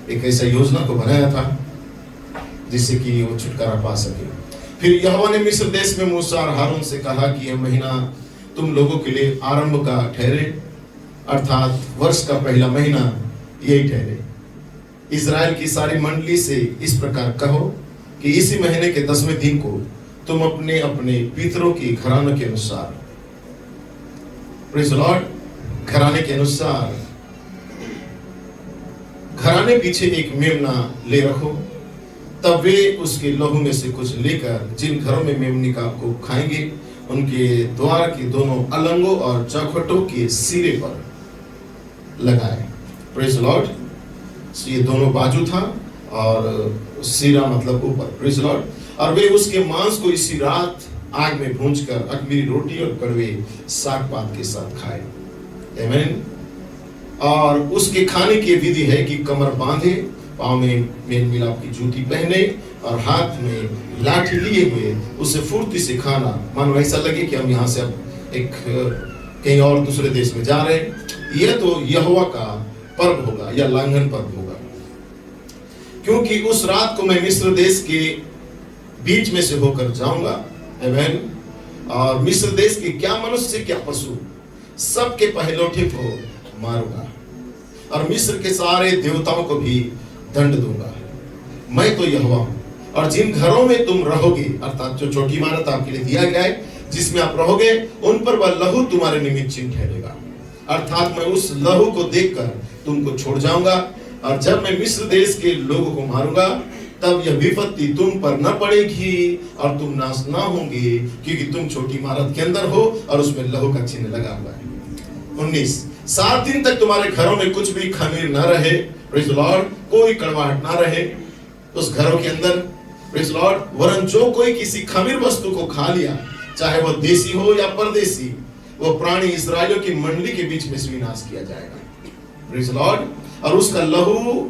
एक ऐसा योजना को बनाया था जिससे कि वो छुटकारा पा सके। फिर यहोवा ने मिस्र देश में मूसा और हारून से कहा कि यह महीना तुम लोगों के लिए आरंभ का ठहरे, अर्थात वर्ष का पहला महीना यही ठहरे। इज़राइल की सारी मंडली से इस प्रकार कहो कि इसी महीने के 10वें दिन को तुम अपने अपने पितरों की घराने के अनुसार, प्रेज़ द लॉर्ड, घराने के अनुसार घराने पीछे एक मेमना ले रखो। तब वे उसके लहू में से कुछ लेकर जिन घरों में मेमने को खाएंगे उनके द्वार के दोनों अलंगों और चौखटों के सिरे पर लगाए। Praise the Lord. ये दोनों बाजू था और सिरा मतलब ऊपर। Praise the Lord. और वे उसके मांस को इसी रात आग में भूंजकर अख़मीरी रोटी और कड़वे साग पात के साथ खाए। आमीन। और उसके खाने की विधि है कि कमर बांधे, पाँव में मेल मिलाप की जूती पहने और हाथ में लाठी लिए हुए उसे फुर्ती से खाना, मानो ऐसा लगे कि हम यहाँ से अब एक कहीं और दूसरे देश में जा रहे हैं। यह तो यहोवा का पर्व होगा या लांघन पर्व होगा, क्योंकि उस रात को मैं मिस्र देश के बीच में से होकर जाऊंगा। आमीन। और मिस्र देश के क्या मनुष्य क्या पशु सबके पहलौठे को मारूंगा और मिस्र के सारे देवताओं को भी दंड दूंगा। मैं तो यहोवा हूं। और जिन घरों में तुम रहोगे, अर्थात जो छोटी इमारत आपके लिए दिया गया है जिसमें आप रहोगे, उन पर वह लहू तुम्हारे निमित्त चिन्ह ठहरेगा। अर्थात मैं उस लहू को देखकर तुमको छोड़ जाऊंगा। और जब मैं मिस्र देश के लोगों को मारूंगा तब यह विपत्ति तुम पर न पड़ेगी और तुम नाश ना होंगे, क्योंकि तुम छोटी इमारत के अंदर हो और उसमें लहू का चिन्ह लगा हुआ है। 19 7 दिन तक तुम्हारे घरों में कुछ भी खमीर न रहे। Praise the Lord. कोई कड़वाहट ना रहे उस घरों के अंदर। Praise the Lord. वरन जो कोई किसी खमीर वस्तु को खा लिया, चाहे वह देसी हो या परदेसी, वो प्राणी इस्राएलियों की मंडली के बीच में विनाश किया जाएगा। Praise the Lord. और उसका लहू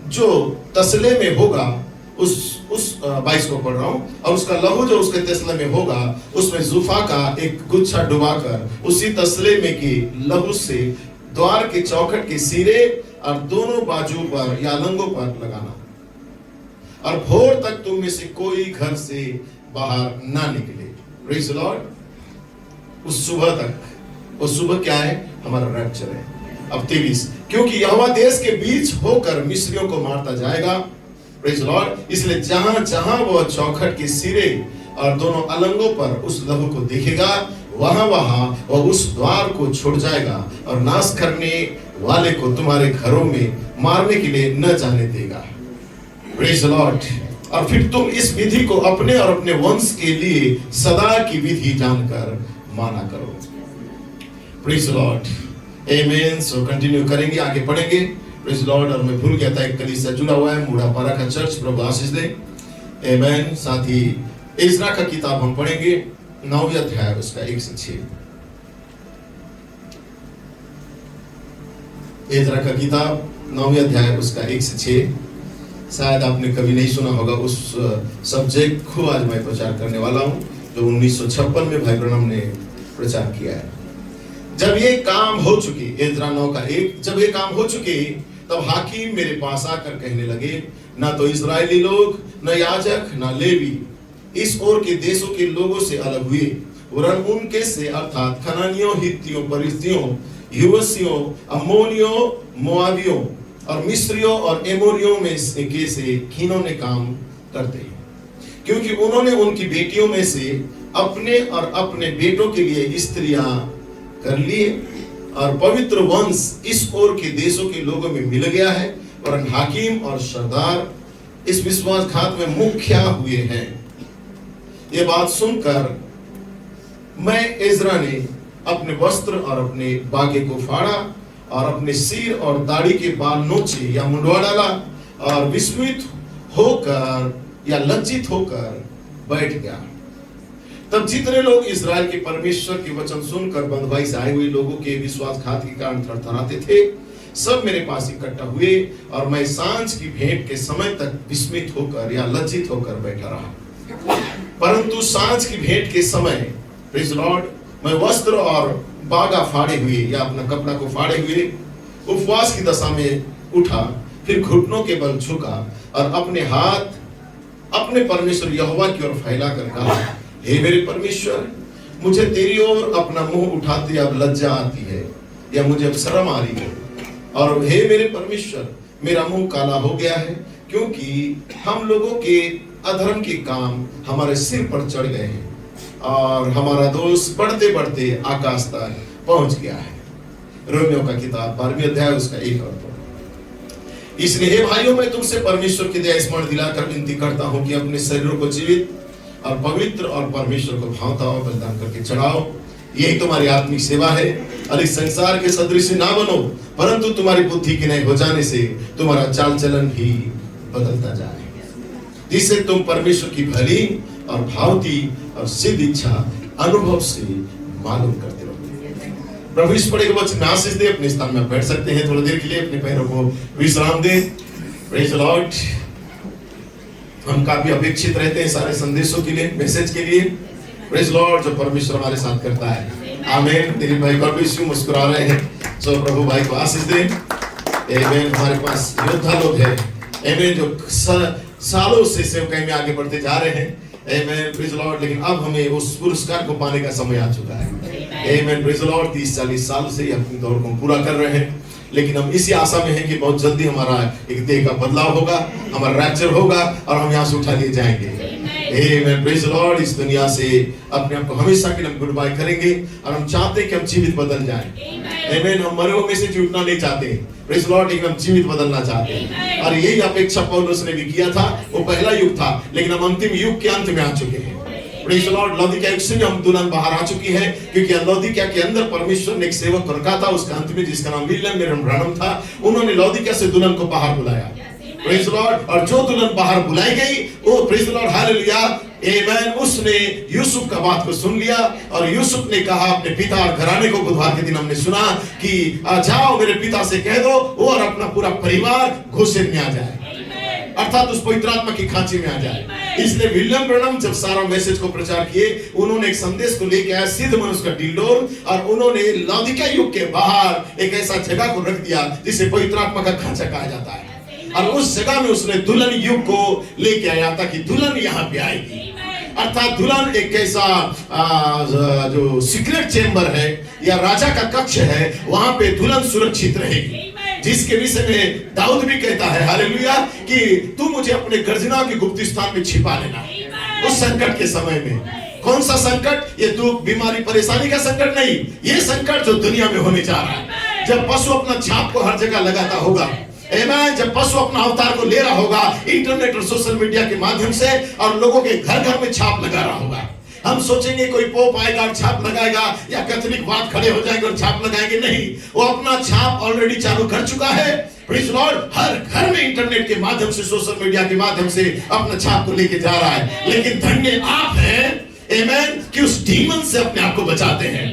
जो तसले में होगा, उस 22 को पढ़ रहा हूं, और उसका लहू जो उसके तसले में होगा उसमें जुफा का एक गुच्छा डुबाकर उसी तसले में के लहू से द्वार के चौखट के सिरे और दोनों बाजू पर या अलंगों पर लगाना। और भोर तक तुम में से कोई घर से बाहर ना निकले। Praise the Lord. उस सुबह तक। उस सुबह क्या है? हमारा रैप्चर है। अब 23 क्योंकि यहोवा देश के बीच होकर मिस्रियों को मारता जाएगा। Praise the Lord. इसलिए जहां जहां वह चौखट के सिरे और दोनों अलंगों पर उस लहू को देखेगा, वहां वहां वह उस द्वार को छोड़ जाएगा और नाश करने वाले को तुम्हारे घरों में मारने के लिए न जाने देगा। Praise the Lord. और फिर तुम इस विधि को अपने और अपने वंश के लिए सदा की विधि जानकर माना करो। Praise the Lord. आमीन। सो कंटिन्यू करेंगे, आगे पढ़ेंगे। Praise the Lord. और मैं भूल गया था, एक कलीसिया जुड़ा हुआ है, मुड़ापारा का चर्च। प्रभु आशीष दे। आमीन। साथ ही इज़रा का किताब हम पढ़ेंगे, 9वें अध्याय उसका 1 से 6। इज़रा का किताब 9वें अध्याय उसका 1 से 6। शायद आपने कभी नहीं सुना होगा। उस सब्जेक्ट को आज मैं प्रचार करने वाला हूं जो 1956 में भाई ब्रनम ने प्रचार किया है। जब ये काम हो चुके, इज़रा 9 का 1, जब ये काम हो चुके तब हाकिम मेरे पास आकर कहने लगे, ना तो इस्राएली लोग, न याजक, न लेवी इस ओर के देशों के लोगों से अलग हुए, वरन उनके से, अर्थात खनानियों, हित्तियों, परिस्थियों, युवसियों, अम्मोनियों, मोआबियों और मिस्रियों और एमोरियों में से घिनौने काम करते हैं, क्योंकि उन्होंने उनकी बेटियों में से अपने और अपने बेटों के लिए स्त्रियां कर लिए और पवित्र वंश इस ओर के देशों के लोगों में मिल गया है, वरन हाकिम और सरदार इस विश्वासघात में मुखिया हुए हैं। ये बात सुनकर मैं इज़रा ने अपने वस्त्र और अपने बागे को फाड़ा और अपने सिर और दाढ़ी के बाल नोचे या मुंडवा डाला और विस्मित होकर या लज्जित होकर बैठ गया। तब जितने लोग इज़राइल के परमेश्वर के वचन सुनकर बंधुआई से आए हुए लोगों के विश्वासघात के कारण थरथराते थे, सब मेरे पास इकट्ठा हुए और मैं सांझ की भेंट के समय तक विस्मित होकर या लज्जित होकर बैठा रहा। परंतु सांझ की भेंट के समय, प्रेज़ द लॉर्ड, मैं वस्त्र और बागा फाड़े हुए या अपना कपड़ा को फाड़े हुए उपवास की दशा में उठा फिर घुटनों के बल झुका और अपने हाथ अपने परमेश्वर यहोवा की ओर फैला कर कहा, हे मेरे परमेश्वर, मुझे तेरी ओर अपना मुंह उठाते अब लज्जा आती है या मुझे अब शर्म आ रही है। और हे मेरे परमेश्वर, मेरा मुंह काला हो गया है, क्योंकि हम लोगों के अधर्म के काम हमारे सिर पर चढ़ गए हैं और हमारा दोष बढ़ते बढ़ते आकाश तक पहुंच गया है। रोमियो का किताब 12वें अध्याय उसका 1 और 2। इसलिए हे भाइयों, मैं तुमसे परमेश्वर की दया स्मरण दिलाकर विनती करता हूं कि अपने शरीरों को जीवित और पवित्र और परमेश्वर को भावता हुआ बलिदान करके चढ़ाओ। यही तुम्हारी आत्मिक सेवा है। और इस संसार के सदृश ना बनो, परंतु तुम्हारी बुद्धि के नए हो जाने से तुम्हारा चाल चलन भी बदलता जाए, जिससे तुम परमेश्वर की भली और भावती और सिद्ध इच्छा अनुभव से मालूम करते रहो। प्रभु इस पढ़े के वचन में आशीष दे। अपने स्थान में बैठ सकते हैं, थोड़ी देर के लिए अपने पैरों को विश्राम दे। Praise the Lord. हम काफी अपेक्षित रहते हैं सारे संदेशों के लिए, मैसेज के लिए। प्रेज लॉर्ड, जो परमेश्वर हमारे साथ करता है। आमीन। तेरे भाई गॉड ब्लेस यू, मुस्कुरा रहे हैं, सो प्रभु भाई को आशीष दे। आमीन। हमारे पास योद्धा लोग हैं, आमीन, जो सालों से सेवकाई में आगे बढ़ते जा रहे हैं। आमीन। Praise Lord. लेकिन अब हमें उस पुरस्कार को पाने का समय आ चुका है। आमीन। Praise Lord. 30-40 साल से अपनी दौड़ को पूरा कर रहे हैं, लेकिन हम इसी आशा में हैं कि बहुत जल्दी हमारा एक देह का बदलाव होगा, हमारा रैप्चर होगा और हम यहाँ से उठा लिए जाएंगे। आमीन। Praise Lord. इस दुनिया से अपने आप को हमेशा के लिए गुड बाय करेंगे और हम चाहते हैं कि हम जीवित बदल जाएं। आमीन। हम मरे हुए में से उठना नहीं चाहते, प्रेज लॉर्ड, लेकिन हम जीवित बदलना चाहते हैं। और यही अपेक्षा पौलुस ने भी किया था। वो पहला युग था, लेकिन हम अंतिम युग के अंत में आ चुके हैं। Praise Lord. लौदीकिया युग से हम दुल्हन बाहर आ चुकी है, क्योंकि लौदीकिया के अंदर परमेश्वर ने एक सेवक को रखा था उसका अंत में, जिसका नाम विलियम ब्रैनम था। उन्होंने लौदीकिया से दुल्हन को बाहर बुलाया। Praise Lord. और जो दुल्हन बाहर बुलाई गई, वो प्रेज लॉर्ड हालेलुया, आमीन, उसने यूसुफ का बात को सुन लिया और यूसुफ ने कहा अपने पिता और घराने को, बुधवार के दिन हमने सुना कि जाओ मेरे पिता से कह दो वो और अपना पूरा परिवार घोषित में आ जाए, अर्थात उस पवित्र आत्मा की खांची में आ जाए। इसलिए विलियम ब्रैनम जब सारा मैसेज को प्रचार किए, उन्होंने एक संदेश को लेके आया, सिद्ध मनुष्य का डिल्डोर, और उन्होंने लौदीकिया युग के बाहर एक ऐसा जगह को रख दिया जिसे पवित्र आत्मा का खांचा कहा जाता है। और उस जगह में उसने दुल्हन युग को लेके आया था कि दुल्हन यहाँ पे आएगी, अर्थात दुल्हन एक ऐसा जो सीक्रेट चेंबर है या राजा का कक्ष है, वहां पे दुल्हन सुरक्षित रहेगी, जिसके विषय में दाऊद भी कहता है हालेलुया कि तू मुझे अपने गर्जना के गुप्त स्थान में छिपा लेना उस संकट के समय में। कौन सा संकट? ये दुख, बीमारी, परेशानी का संकट नहीं, ये संकट जो दुनिया में होने जा रहा है। जब पशु अपना छाप को हर जगह लगाता होगा, आमीन, जब पशु अपना अवतार को ले रहा होगा इंटरनेट और सोशल मीडिया के माध्यम से, और लोगों के घर घर में छाप लगा रहा होगा, हम सोचेंगे कोई पोप आएगा और छाप लगाएगा या कैथोलिक वाद खड़े हो जाएंगे और छाप लगाएंगे, नहीं, वो अपना छाप ऑलरेडी चालू कर चुका है। Praise Lord. हर घर में इंटरनेट के माध्यम से, सोशल मीडिया के माध्यम से अपना छाप को लेके जा रहा है। लेकिन धन्य आप हैं, आमीन, कि उस डीमन से अपने आप को बचाते हैं,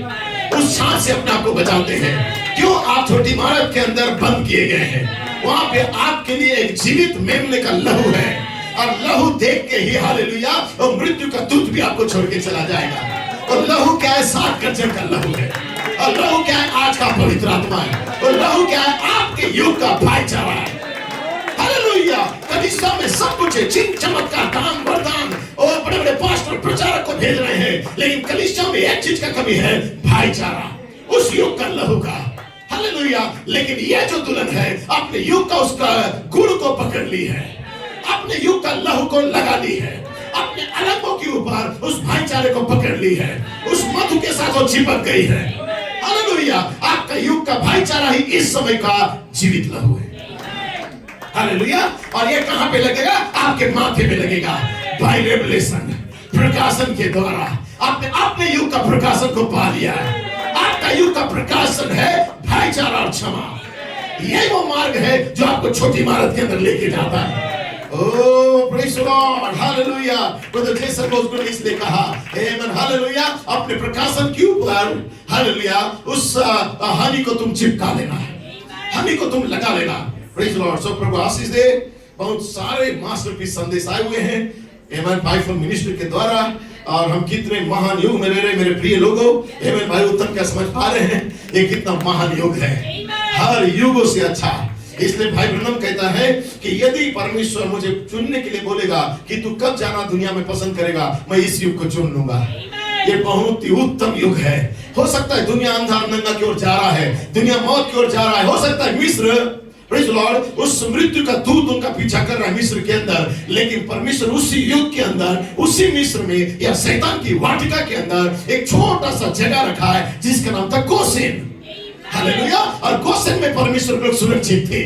उस सांप से अपने आप को बचाते हैं। क्यों? आप छोटी इमारत के अंदर बंद किए गए हैं, वहां पे आपके लिए एक जीवित मेमने का लहू है, और लहू देख के ही हालेलुया और मृत्यु का दूत भी आपको छोड़ के चला जाएगा। और लहू क्या है? 7 गर्जन का लहू है। और लहू क्या है? आज का पवित्र आत्मा है। और लहू क्या है? आपके युग का भाईचारा है। हालेलुया। कलीसिया में सब कुछ है, चिन्ह चमत्कार, दान वरदान, और बड़े बड़े पास्टर प्रचारक को भेज रहे हैं, लेकिन कलीसिया में एक चीज का कमी है, भाईचारा, उस युग का लहू का। हालेलुया। लेकिन यह जो दुल्हन है अपने युग का उसका गुण को पकड़ ली है, अपने युग का लहू को लगा ली है, अपने अलगों के ऊपर उस भाईचारे को पकड़ ली है, उस मधु के साथ वो चिपक गई है। हालेलुया। आपका युग का भाईचारा ही इस समय का जीवित लहू है। हालेलुया। और ये कहां पे लगेगा? आपके माथे में लगेगा, बाय रेवलेशन, प्रकाशन के द्वारा। आपने अपने युग का प्रकाशन को पा लिया है। आपका युग का प्रकाशन है भाईचारा और क्षमा। यही वो मार्ग है जो आपको छोटी इमारत के अंदर लेके जाता है। Oh, praise the Lord, hallelujah. Brother Jason was good इसलिए कहा, amen, hallelujah, अपने प्रकाशन के ऊपर, hallelujah, उस हानि को तुम चिपका लेना है, हानि को तुम लगा लेना। Praise the Lord. So प्रभु आशीष दे। बहुत सारे मास्टरपीस संदेश आए हुए हैं, amen, फाइवफोल्ड मिनिस्ट्री के द्वारा, और हम कितने महान युग में रह रहे मेरे प्रिय लोगों। amen, भाई उत्तम क्या समझ पा रहे हैं? ये कितना महान युग है, हर युगों से अच्छा। इसलिए भाई ब्रनम कहता है कि यदि परमेश्वर मुझे चुनने के लिए बोलेगा कि तू कब जाना दुनिया में पसंद करेगा, मैं इस युग को चुन लूंगा। ये बहुत ही उत्तम युग है। हो सकता है दुनिया अंधार नंगा की ओर जा रहा है, दुनिया मौत की ओर जा रहा है। हो सकता है मिस्र, प्रेज़ द लॉर्ड, उस मृत्यु का दूत उनका पीछा कर रहा है मिस्र के अंदर, लेकिन परमेश्वर उसी युग के अंदर, उसी मिस्र में या शैतान की वाटिका के अंदर एक छोटा सा जगह रखा है जिसका नाम था गोसेन। हालेलुया। और गोसेन में परमेश्वर लोग सुरक्षित थे।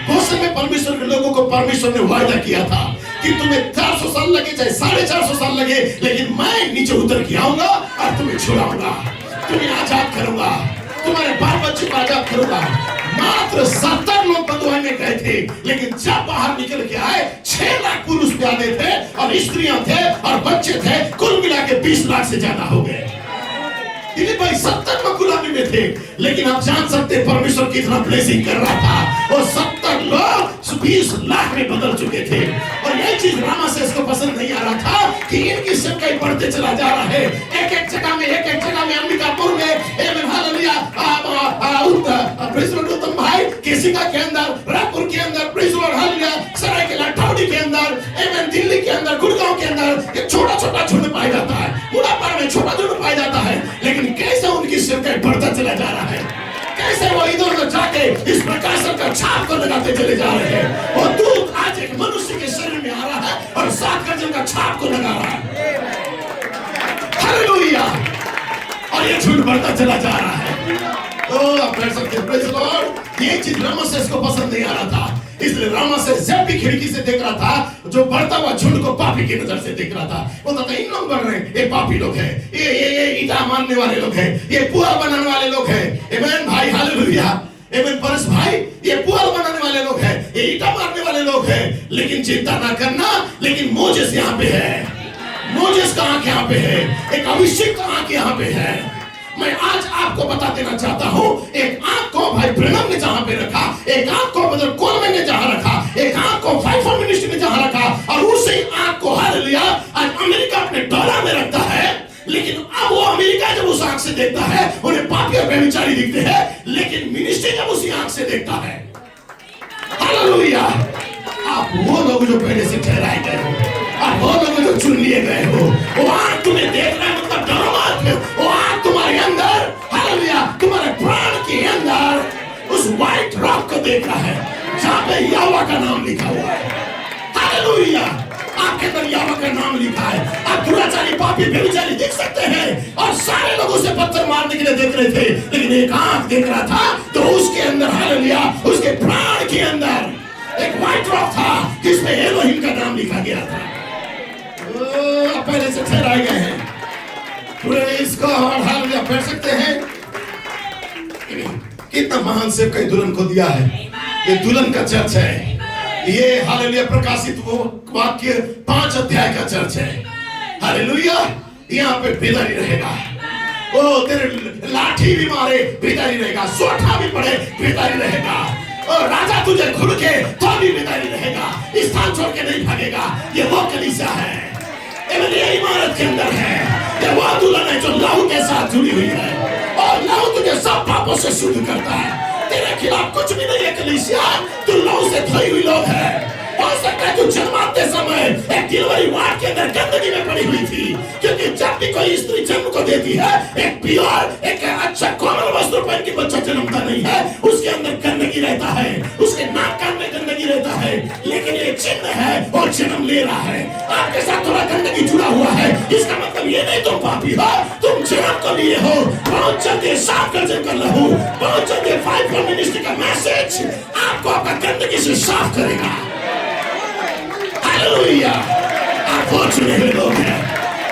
गोसेन में परमेश्वर के लोगों को परमेश्वर ने वायदा किया था कि तुम्हें 400 साल लगे, चाहे 450 साल लगे, लेकिन मैं नीचे उतर के आऊंगा और तुम्हें छुड़ाऊंगा, तुम्हें आजाद करूंगा, तुम्हारे बाल बच्चे को आजाद करूंगा। मात्र 70 लोग बंधुआई में गए थे, लेकिन जब बाहर निकल के आए 6 लाख पुरुष प्यादे थे और स्त्रियां थे और बच्चे थे, कुल मिला के 20 लाख से ज्यादा हो गए। भाई 70 में गुलामी में थे, लेकिन आप जान सकते हैं परमेश्वर कितना ब्लेसिंग कर रहा था। वो 70 लोग 20 लाख में बदल चुके थे। और यही चीज रामासेस को पसंद नहीं आ रहा था कि इनकी संख्या बढ़ते चला जा रहा है। एक जगह में अंबिकापुर में, हालेलुया, प्रेज़ लॉर्ड, उत्तम भाई केसिका के अंदर, रायपुर के अंदर, प्रेज़ लॉर्ड, हालेलुया, सरायकेला ठाउडी के अंदर, दिल्ली के अंदर, गुड़गांव के अंदर एक छोटा छोटा झुंड पाया जाता है। बुढ़ापा में छोटा झुंड पाया जाता है, लेकिन कैसे उनकी संख्या बढ़ता चला जा रहा है, कैसे वो इधर उधर जाके इस प्रकाशन का छाप को लगाते चले जा रहे हैं। वो दूत आज एक मनुष्य के शरीर में आ रहा है और 7 गर्जन का छाप को लगा रहा है। हालेलुया। और ये झुंड बढ़ता चला जा रहा है। आप कह सकते हैं, प्रेज़ द लॉर्ड, ये चीज रामासेस को पसंद नहीं आ रहा था। इसलिए रामासेस जब भी खिड़की से देख रहा था, जो बढ़ता हुआ झुंड को पापी की नजर से देख रहा था। वो कहता इन लोग बढ़ रहे हैं, ये पापी लोग हैं, ये ईटा मारने वाले लोग हैं, ये पुआल बनाने वाले लोग हैं। आमेन भाई, हालेलुया। आमेन परस भाई, ये पुआल बनाने वाले लोग हैं, ये ईटा मारने वाले लोग हैं। लेकिन चिंता ना करना, लेकिन मोजेस यहाँ पे है। मोजेस का आंख यहाँ पे है, एक अभिषेक का आंख यहाँ पे है। मैं आज आपको बता देना चाहता हूं, एक आंख को भाई ब्रनम ने जहां पे रखा, एक आंख को ब्रदर कोलमैन ने जहां रखा, एक आंख को फाइफर मिनिस्ट्री ने जहां रखा, और उसी आंख को हालेलुया आज अमेरिका अपने डॉलर में रखता है। लेकिन अब वो अमेरिका जब उस आंख से देखता है, उन्हें पापी और व्यभिचारी दिखते हैं, लेकिन मिनिस्ट्री जब उसी आंख से देखता है, हालेलुया, आप वो लोग जो पहले से ठहराए गए हो, आप वो लोग जो चुन लिए गए हो, वो आंख तुम्हें देख रहा है, मतलब डरो मत। वो आंख तुम्हारे अंदर, हालेलुया, तुम्हारे प्राण के अंदर उस व्हाइट रॉक को देख रहा है जहां पे यहोवा का नाम लिखा हुआ है। हालेलुया, आपके अंदर यहोवा का नाम लिखा है। आप दुराचारी, पापी, व्यभिचारी दिख सकते हैं और सारे लोग उसे पत्थर मारने के लिए देख रहे थे, लेकिन एक आंख देख रहा था, तो उसके अंदर, हालेलुया, उसके प्राण के अंदर एक व्हाइट रॉक था जिसमें एलोहिम का नाम लिखा गया था। पहले से ठहराए गए हैं। Praise God, hallelujah. पढ़ सकते हैं कितना महान सेवक कई दुल्हन को दिया है। ये दुल्हन का चर्च है। ये हालेलुया प्रकाशित वो वाक्य 5 अध्याय का चर्च है। हालेलुया, यहाँ पे बेदारी रहेगा। ओ तेरे लाठी भी मारे बेदारी रहेगा, सोठा भी पड़े बेदारी रहेगा, और राजा तुझे घुड़ के तो भी बेदारी रहेगा, स्थान छोड़ के नहीं भागेगा। ये वो कलीसिया है, ये इमारत के अंदर है। ये वो दुल्हन है जो लहू के साथ जुड़ी हुई है, और लहू तुझे सब पापों से शुद्ध करता है। तेरे खिलाफ कुछ भी नहीं है कलीसिया, तू लहू से धोई हुई लोग है। हो सकता है तू जन्माते समय एक डिलीवरी वार्ड के अंदर गंदगी में पड़ी हुई थी, क्योंकि जब भी कोई स्त्री जन्म को देती है, एक प्योर, एक अच्छा कोमल वस्त्र पहन के बच्चा जन्मता नहीं है, उसके अंदर गंदगी रहता है, उसके नाक कान में गंदगी रहता है। लेकिन ये चिन्ह है और जन्म ले रहा है। आपके साथ थोड़ा गंदगी जुड़ा हुआ है, इसका मतलब ये नहीं तुम पापी हो, तुम जन्म को लिए हो। बहुत जल्दी 7 गर्जन का लहू, बहुत जल्दी 5 मिनिस्ट्री का मैसेज आपको आपका गंदगी से साफ करेगा। हालेलुया, आप वो चुने हुए लोग हैं,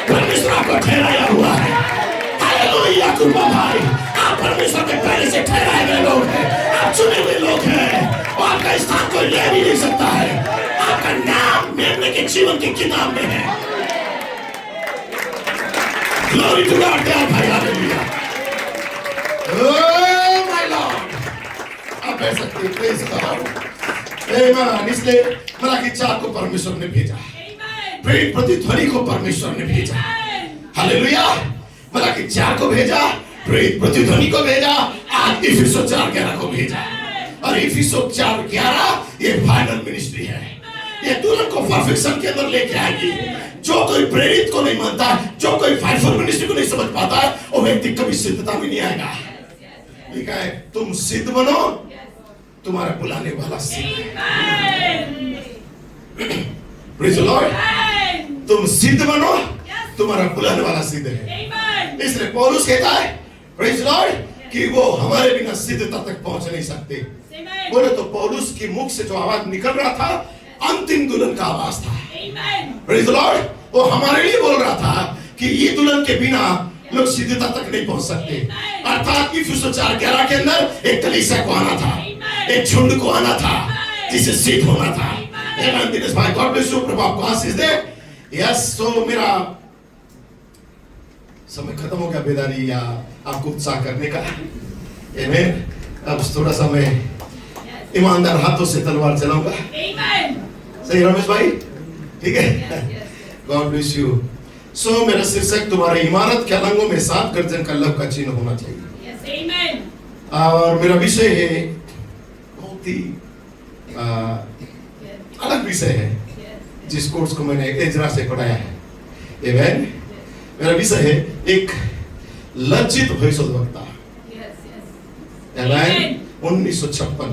परमेश्वर आपको ठहराया हुआ है। हालेलुया, कुर्बा भाई, आप परमेश्वर के पहले से ठहराए गए लोग हैं, आप चुने हुए लोग हैं, और आपका स्थान कोई ले भी नहीं सकता है। आपका नाम मेमने के जीवन की किताब में है। ग्लोरी टू गॉड भाई, हालेलुया। ओह माय लॉर्ड, आप कह सकते हैं प्रेज़ गॉड। इसलिए मलाकी 4 को परमेश्वर ने भेजा, प्रेरित प्रतिध्वनि को परमेश्वर ने भेजा। हालेलुया, मलाकी 4 को भेजा, प्रेरित प्रतिध्वनि को भेजा, आज इफिसुस 4:11 को भेजा। और इफिसियों 4:11 ये फाइनल मिनिस्ट्री है। ये दुल्हन को परफेक्शन के अंदर लेके आएगी। जो कोई प्रेरित को नहीं मानता, जो कोई फाइनल मिनिस्ट्री को नहीं समझ पाता है, वो व्यक्ति कभी सिद्धता में नहीं आएगा। लिखा है तुम सिद्ध बनो, तुम्हारा बुलाने वाला सिद्ध है। Praise the Lord. तुम सिद्ध बनो, तुम्हारा बुलाने वाला सिद्ध है। इसलिए पौलुस कहता है प्रेज़ द लॉर्ड कि वो हमारे बिना सिद्धता तक पहुंच नहीं सकते। बोले तो पौलुस की मुख से जो आवाज निकल रहा था अंतिम दुल्हन का आवाज था। Praise the Lord. वो हमारे लिए बोल रहा था कि ये दुल्हन के बिना लोग सिद्धता तक नहीं पहुंच सकते। अर्थात इफिसियों 4:11 के अंदर एक कलीसिया को आना था, एक झुंड को आना था जिसे सिद्ध होना था। आमेन। दिनेश भाई गॉड ब्लेस यू, प्रभु आपको आशीष दे। यस, तो मेरा समय खत्म हो गया बेदारी या आपको उत्साह करने का। आमेन। अब थोड़ा सा मैं ईमानदार हाथों से तलवार चलाऊंगा। सही रमेश भाई? ठीक है। God bless you. सो मेरा शीर्षक तुम्हारे इमारत के अलंगों में 7 गर्जन का लव का चिन्ह होना चाहिए। और मेरा विषय है बहुत ही अलग विषय है जिस कोर्स को मैंने एजरा से पढ़ाया है। आमेन। मेरा विषय है एक लज्जित भविष्यद्वक्ता। आमेन। 1956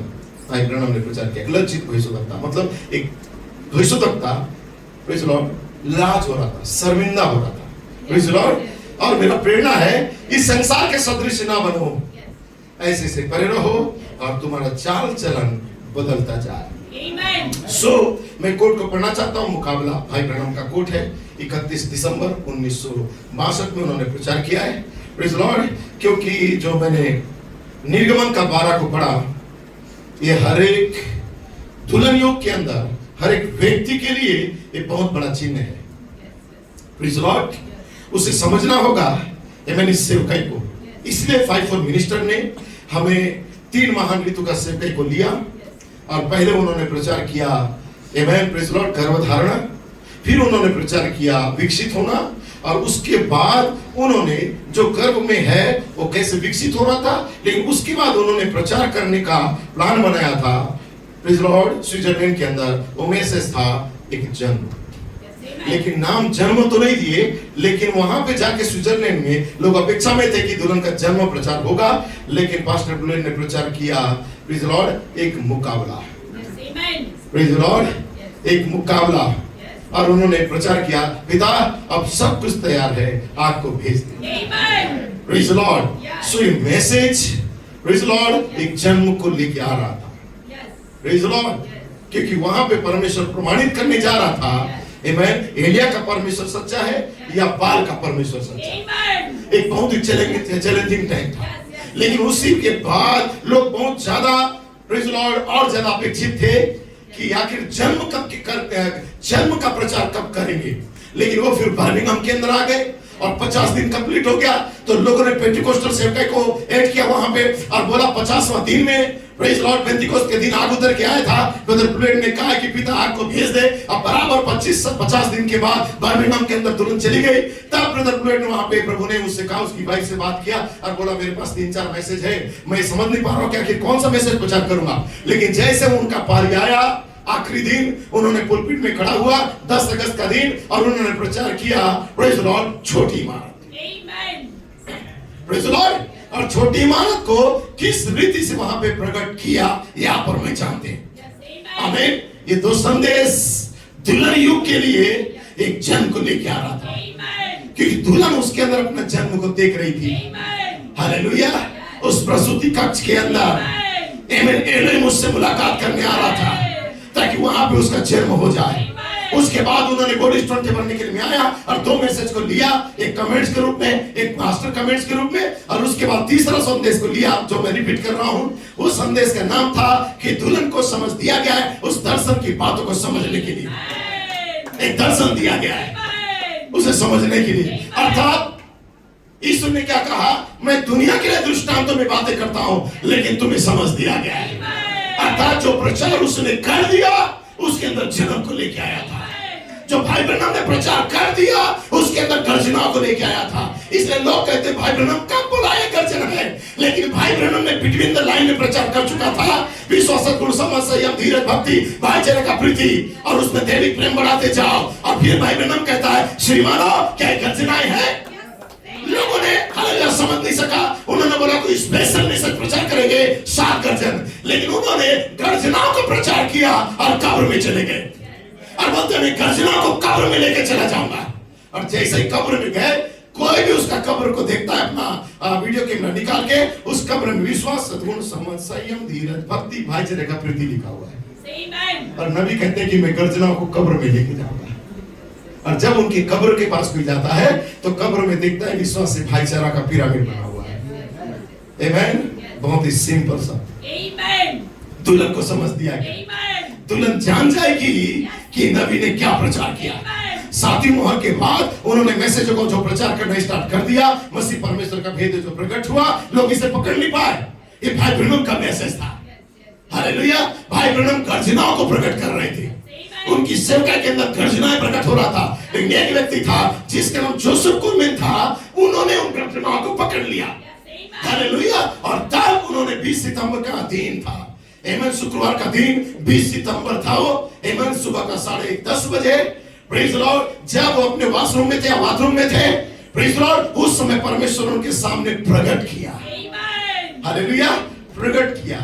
भाई ब्रैनम ने प्रचार किया। लज्जित भविष्यद्वक्ता मतलब एक भविष्यद्वक्ता प्रेज़ द लॉर्ड लाज हो रहा था, शर्मिंदा हो रहा था। Praise the Lord. और मेरा प्रेरणा है इस संसार के सदृश ना बनो, ऐसे से परे रहो और तुम्हारा चाल चलन बदलता जाए। सो मैं कोट को पढ़ना चाहता हूँ। मुकाबला भाई ब्रैनम का कोट है। 31 दिसंबर 1962 में उन्होंने प्रचार किया है। Praise the Lord. क्योंकि जो मैंने निर्गमन का 12 को पढ़ा, ये हर एक दुल्हन योग के अंदर हर एक व्यक्ति के लिए एक बहुत बड़ा चिन्ह है। Praise the Lord. उसे समझना होगा। मैंने इस सेवकाई को इसलिए 5 मिनिस्टर ने हमें 3 महान ऋतु का सेवकाई को लिया और पहले उन्होंने प्रचार किया आमेन प्रेज़ द लॉर्ड गर्भधारणा, फिर उन्होंने प्रचार किया विकसित होना, और उसके बाद उन्होंने जो गर्भ में है वो कैसे विकसित हो रहा था, लेकिन उसके बाद उन्होंने प्रचार करने का प्लान बनाया था। Praise the Lord. स्विट्जरलैंड के अंदर वो मैसेज था एक जन्म, लेकिन नाम जन्म तो नहीं दिए, लेकिन वहां पे जाके स्विट्जरलैंड में लोग अपेक्षा में थे कि दुल्हन का जन्म प्रचार होगा, लेकिन पास्टर बुलेन ने प्रचार किया प्रेज़ द लॉर्ड एक मुकाबला। Praise the Lord. एक मुकाबला। और उन्होंने प्रचार किया पिता अब सब कुछ तैयार है, आपको भेज दे। Praise the Lord. सो ये मैसेज प्रेज़ द लॉर्ड एक जन्म को लेके आ रहा था। Praise the Lord. क्योंकि वहां पे परमेश्वर प्रमाणित करने जा रहा था आमेन एलिया का परमेश्वर सच्चा है या बाल का परमेश्वर सच्चा है। एक बहुत ही चैलेंजिंग टाइम था, लेकिन उसी के बाद लोग बहुत ज्यादा प्रेज़ द लॉर्ड और ज्यादा अपेक्षित थे कि आखिर जन्म का प्रचार कब करेंगे। लेकिन वो फिर बर्मिंघम के अंदर आ गए और 50 दिन कंप्लीट हो गया, तो लोगों ने पेंटिकोस्टल सेवकाई को ऐड किया वहां पे और बोला 50वां दिन में प्रेज़ लॉर्ड पेंटिकोस्ट के दिन आग उतर के आया था। ब्रदर ब्लेड ने कहा कि पिता आग को भेज दे। अब बराबर 50 दिन के बाद बर्मिंघम के अंदर दुल्हन चली गई। तब ब्रदर ब्लेड ने वहां पे प्रभु ने उससे कहा, उसकी वाइफ से बात किया और बोला मेरे पास 3-4 मैसेज है, मैं समझ नहीं पा रहा हूं कि आखिर कौन सा मैसेज प्रचार करूंगा। लेकिन जैसे उनका पारी आया आखिरी दिन, उन्होंने पुलपिट में खड़ा हुआ 10 अगस्त का दिन और उन्होंने प्रचार किया प्रेज़ लॉर्ड छोटी इमारत। Praise Lord. और छोटी इमारत को किस रीति से वहां पे प्रकट किया यहाँ पर मैं जानते हैं। आमीन। ये 2 संदेश दुल्हन युग के लिए एक जन्म को लेके आ रहा था, क्योंकि दुल्हन उसके अंदर अपना जन्म को देख रही थी। हालेलुया। उस प्रसूति कक्ष के अंदर आमीन एलिम उससे मुलाकात करने आ रहा था ताकि वहां पे उसका जन्म हो जाए। उसके बाद उन्होंने बॉडी स्टोन के भरने के लिए आया और 2 मैसेज को लिया, एक कमेंट्स के रूप में, एक मास्टर कमेंट्स के रूप में, और उसके बाद तीसरा संदेश को लिया जो मैं रिपीट कर रहा हूं। उस संदेश का नाम था कि दुल्हन को समझ दिया गया है उस दर्शन की बातों को समझने के लिए। एक दर्शन दिया गया है उसे समझने के लिए। अर्थात यीशु ने क्या कहा, मैं दुनिया के लिए दृष्टांतों में बातें करता हूं, लेकिन तुम्हें समझ दिया गया है। अर्थात जो प्रचार उसने कर दिया उसके अंदर जन्म को लेके आया था। जो भाई ब्रह्मम ने प्रचार कर दिया उसके अंदर गर्जनाओं को लेके आया था। इसलिए लोग कहते भाई ब्रह्मम कब बुलाया गर्जना है, लेकिन भाई ब्रह्मम ने बिटवीन द लाइन में प्रचार कर चुका था विश्वास, गुण, समझ, संयम, धीरज, भक्ति, भाईचारे का प्रीति, और उसमें दैविक प्रेम बढ़ाते जाओ। और फिर भाई ब्रह्मम कहता है श्रीमानो क्या गर्जनाएं हैं। लोगों ने हालेलुया समझ नहीं सका, उन्होंने बोला कोई स्पेशल मैसेज प्रचार करेंगे 7 गर्जन, लेकिन उन्होंने गर्जनाओं को प्रचार किया और कब्र में चले गए और बोलते मैं गर्जनाओं को कब्र में लेके चला जाऊंगा। और जैसे ही कब्र में गए, कोई भी उसका कब्र को देखता है अपना वीडियो कैमरा निकाल के, उस कब्र में विश्वास, सद्गुण, समझ, संयम, धीरज, भक्ति, भाईचारे का प्रीति लिखा हुआ है। और नबी कहते हैं कि मैं गर्जनाओं को कब्र में लेके जाऊंगा। और जब उनकी कब्र के पास कोई जाता है तो कब्र में देखता है विश्वास से भाईचारा का पिरामिड बना हुआ है। आमेन। बहुत ही सिंपल सा दुल्हन को समझ दिया गया। दुल्हन जान जाएगी कि नबी ने क्या प्रचार किया। 7वीं मोहर के बाद उन्होंने मैसेज को जो प्रचार करना स्टार्ट कर दिया, मसीह परमेश्वर का भेद जो प्रकट हुआ, लोग इसे पकड़ नहीं पाए। ये भाई ब्रह्मम का मैसेज था। हालेलुया। भाई ब्रह्मम गर्जनाओं को प्रकट कर रहे थे, उनकी सेवका के अंदर गर्जनाएं प्रकट हो रहा था। लेकिन एक व्यक्ति था जिसका नाम जोसेफ कुलमैन था, उन्होंने उन गर्जनाओं को पकड़ लिया। हालेलुया। और तब उन्होंने 20 सितंबर का दिन था, आमेन, शुक्रवार का दिन 20 सितंबर था वो, आमेन, सुबह का 10:30 बजे, प्रेज द लॉर्ड, जब वो अपने वॉशरूम में थे या बाथरूम में थे, प्रेज द लॉर्ड, उस समय परमेश्वर उनके सामने प्रकट किया। हालेलुया। प्रकट किया,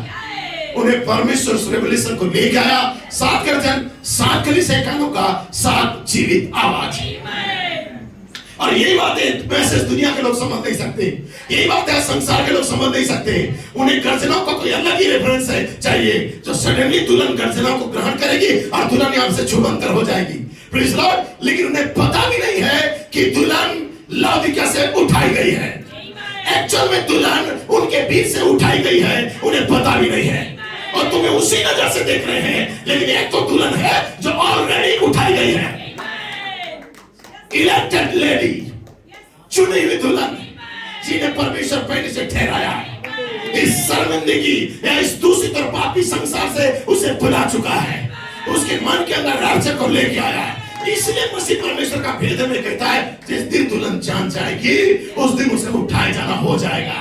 उन्हें परमेश्वर उस रेवलेशन को लेके आया। 7 गर्जन, 7 कलीसियाओं का 7 जीवित आवाज। और यही बात है, मैसेज दुनिया के लोग समझ नहीं सकते, यही बात है संसार के लोग समझ नहीं सकते। उन्हें गर्जनाओं का कोई अलग ही रेफरेंस है चाहिए, जो सडनली दुल्हन गर्जनाओं को ग्रहण करेगी और दुल्हन यहाँ से छुमंतर हो जाएगी। Praise the Lord. लेकिन उन्हें पता भी नहीं है कि दुल्हन लाउदिकिया से उठाई गई है। एक्चुअल में दुल्हन उनके बीच से उठाई गई है, उन्हें पता भी नहीं है। और तुम्हें उसी नजर से देख रहे हैं, लेकिन एक तो दुल्हन है जो ऑलरेडी उठाई गई है। इलेक्टेड लेडी, चुनी हुई दुल्हन जिन्हें परमेश्वर पहले से ठहराया है। इस शर्मिंदगी या इस दूषित और पापी संसार से उसे बुला चुका है, उसके मन के अंदर राज्य को लेके आया है। इसलिए मसीह परमेश्वर का भेद में कहता है जिस दिन दुल्हन जान जाएगी उस दिन उसे उठाए जाना हो जाएगा।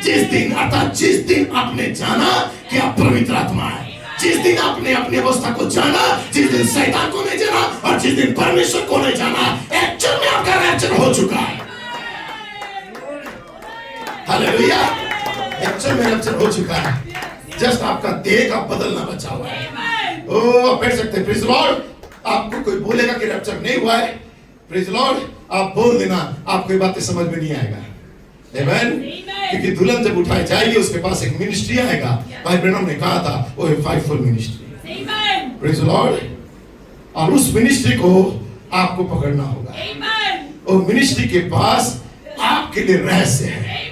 जिस दिन, अर्थात जिस दिन आपने जाना कि आप पवित्र आत्मा है, जिस दिन आपने अपनी अवस्था को जाना, जिस दिन शैतान को नहीं जाना और जिस दिन परमेश्वर को नहीं जाना, एक्चुअल में आपका रैप्चर हो चुका है। हालेलुया। एक्चुअल में रैप्चर हो चुका है, जस्ट आपका देह का बदलना बचा हुआ है। ओ आप बैठ सकते हैं। Praise the Lord. आपको कोई बोलेगा कि रैप्चर नहीं हुआ है, प्रेज द लॉर्ड, आप बोल देना, आपको ये बातें समझ में नहीं आएगा। आमेन। क्योंकि दुल्हन जब उठाई जाएगी उसके पास एक मिनिस्ट्री आएगा। भाई ब्रैनम ने कहा था वो है 5-fold ministry. Praise the Lord. और उस मिनिस्ट्री को आपको पकड़ना होगा। और मिनिस्ट्री के पास आपके लिए रहस्य है।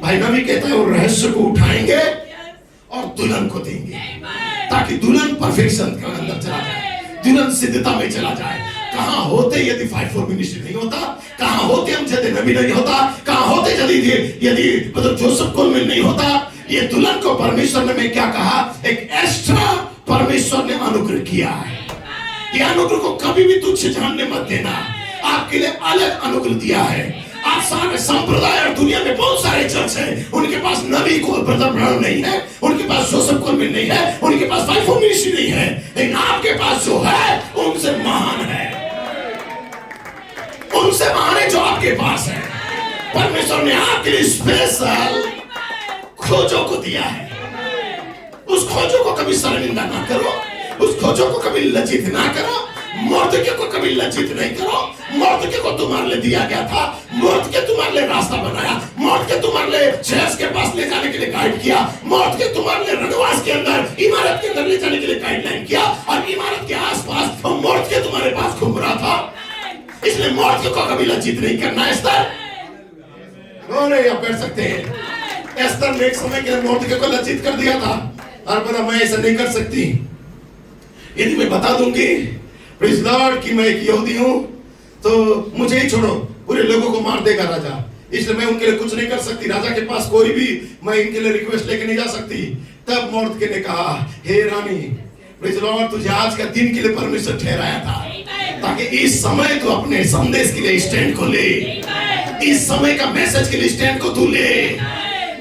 भाई नबी कहता है वो रहस्य को उठाएंगे और दुल्हन को देंगे, ताकि दुल्हन परफेक्शन के अंदर चला जाए, दुल्हन सिद्धता में चला जाए। कहां होते यदि 5-4 मिनिस्ट्री नहीं होता, कहां होते हम यदि नबी नहीं होता, कहां होते यदि मतलब जोसेफ कुलमैन नहीं होता। ये दुल्हन को परमेश्वर ने मैं क्या कहा, एक एक्स्ट्रा परमेश्वर ने अनुग्रह किया है। ये अनुग्रह को कभी भी तुच्छ जानने मत देना, आपके लिए अलग अनुग्रह दिया है। आज सारे संप्रदाय और दुनिया में बहुत सारे चर्च हैं, उनके पास नबी को ब्रदर ब्राउन नहीं है, उनके पास जोसेफ कुलमैन नहीं है, उनके पास 5-4 मिनिस्ट्री नहीं है, लेकिन आपके पास जो है उनसे महान है, उनसे महान है जो आपके पास है। परमेश्वर ने आपके लिए स्पेशल खोजों को दिया है। उस खोजों को कभी शर्मिंदा ना करो, उस खोजों को कभी लज्जित ना करो, मूर्तिके को कभी लज्जित नहीं करो। मूर्तिके को तुम्हारे लिए दिया गया था, मूर्तिके तुम्हारे लिए रास्ता बनाया, मूर्तिके तुम्हारे लिए चर्च के पास ले जाने के लिए गाइड किया, मूर्तिके तुम्हारे लिए रनवास के अंदर, इमारत के अंदर ले जाने के लिए गाइडलाइन किया, और इमारत के आसपास मूर्तिके तुम्हारे पास घूम रहा था। इसलिए मूर्तिके को कभी लज्जित नहीं करना। एस्तर आप बैठ सकते हैं। एस्तर ने एक समय के मूर्तिके को लज्जित कर दिया था और बोला मैं ऐसा नहीं कर सकती, यदि मैं बता दूंगी प्रेज़ लॉर्ड कि मैं एक यहूदी हूं तो मुझे ही छोड़ो, पूरे लोगों को मार देगा राजा, इसलिए मैं उनके लिए कुछ नहीं कर सकती। राजा के पास कोई भी मैं इनके लिए रिक्वेस्ट लेके नहीं जा सकती। तब मूर्तिके ने कहा हे रानी, प्रेज़ लॉर्ड तुझे आज का दिन के लिए परमेश्वर ठहराया था, ताकि इस समय तू अपने संदेश के लिए स्टैंड को ले, इस समय का मैसेज के लिए स्टैंड को तू ले।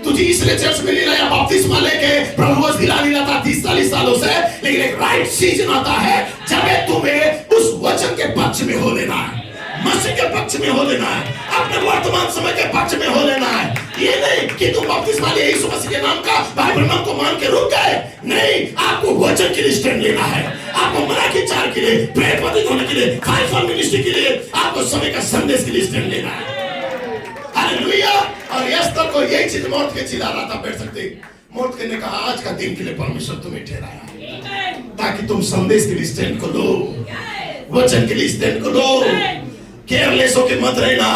तुझे इसलिए चर्च में नहीं लाया बपतिस्मा लेके प्रभु दिला नहीं रहा था 30-40 सालों से, लेकिन एक राइट सीजन आता है जब तुम्हें उस वचन के पक्ष में हो लेना है, मसीह के पक्ष में हो लेना है, अपने वर्तमान समय के पक्ष में हो लेना है। ये नहीं कि तुम बपतिस्मा लिए यीशु मसीह के नाम का भाई ब्रह्म को मान के रुक गए, नहीं, आपको वचन के लिए स्टैंड लेना है, आपको मराकी चार के लिए, प्रेरित होने के लिए, फाइव मिनिस्ट्री के लिए, आपको समय का संदेश के लिए स्टैंड लेना है। हालेलुया। और एस्तर को यही चीज मौत के चिल्ला रहा था, बैठ सकते मौत ने कहा आज का दिन के लिए परमेश्वर तुम्हें ठहराया ताकि तुम संदेश के लिए स्टैंड को लो, वचन के लिए स्टैंड को लो, केयरलेस होके मत रहना।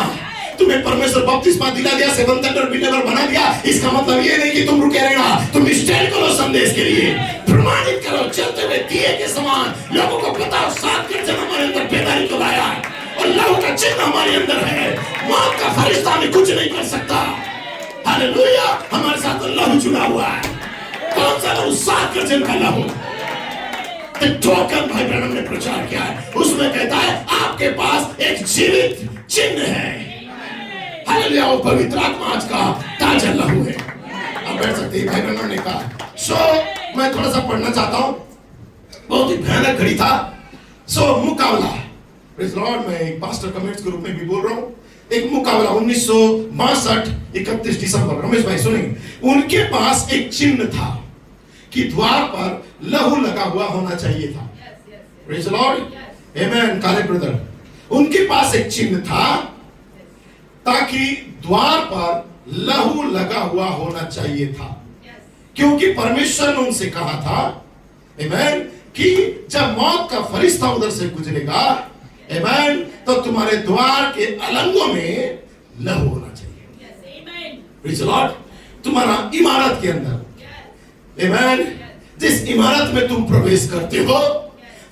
तुम्हें परमेश्वर बपतिस्मा दिला दिया, सेवन थंडर बिलीवर बना दिया, इसका मतलब ये नहीं कि तुम रुके रहना, तुम स्टैंड करो संदेश के लिए, प्रमाणित करो, चलते हुए दिए के समान लोगों को बताओ 7 के हमारे अंदर बेदारी को लाया है और लहू का चिन्ह हमारे अंदर है, मौत का फरिश्ता हमें कुछ नहीं कर सकता। हालेलुया। हमारे साथ लहू जुड़ा हुआ है। कौन सा लहू? 7 गर्जन का लहू। टोकन भाई ब्रैनम ने प्रचार किया है, उसमें कहता है आपके पास एक जीवित चिन्ह है। हालेलुया। वो पवित्र आत्मा आज का ताजा लहू है। अब बैठ सकते हैं। भाई ब्रैनम ने कहा मैं थोड़ा सा पढ़ना चाहता हूं, बहुत ही भयानक घड़ी था। मुकाबला, प्रेज़ लॉर्ड, मैं एक पास्टर कमेंट्स के रूप में भी बोल रहा हूं। एक मुकाबला 1962 31 दिसंबर, रमेश भाई सुनेंगे, उनके पास एक चिन्ह था कि द्वार पर लहू लगा हुआ होना चाहिए था। प्रेज़ लॉर्ड, आमेन। काले ब्रदर, उनके पास एक चिन्ह था ताकि द्वार पर लहू लगा हुआ होना चाहिए था, क्योंकि परमेश्वर ने उनसे कहा था, आमेन, कि जब मौत का फरिश्ता उधर से गुजरेगा, आमेन, तो तुम्हारे द्वार के अलंगों में लहू होना चाहिए। प्रेज़ लॉर्ड, तुम्हारा इमारत के अंदर, आमेन, जिस इमारत में तुम प्रवेश करते हो,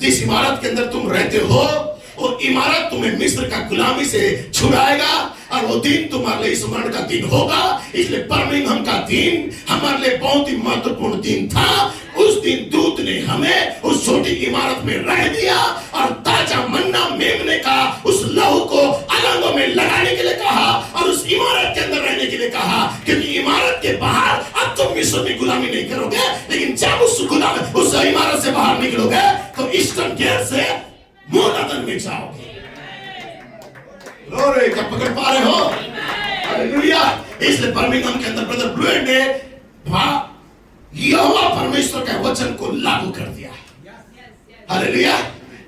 जिस इमारत के अंदर तुम रहते हो, वो इमारत तुम्हें मिस्र का गुलामी से छुड़ाएगा और वो दिन तुम्हारे लिए स्मरण का दिन होगा। इसलिए बर्मिंघम का दिन हमारे लिए बहुत ही महत्वपूर्ण दिन था। उस दिन दूत ने हमें उस छोटी इमारत में रह दिया और ताजा मन्ना मेमने का उस लहू को अलंगों में लगाने के लिए कहा और उस इमारत के अंदर रहने के लिए कहा, क्योंकि इमारत के बाहर अब तुम मिस्र में गुलामी नहीं करोगे, लेकिन जब उस इमारत से बाहर निकलोगे तो ईस्टर्न गेट से मूलतन में जाओगे। लोरे, क्या पकड़ पा रहे हो? हालेलुया। इसलिए बर्मिंघम के अंदर ब्रदर ब्लूएड ने यहोवा परमेश्वर के वचन को लागू कर दिया। हालेलुया।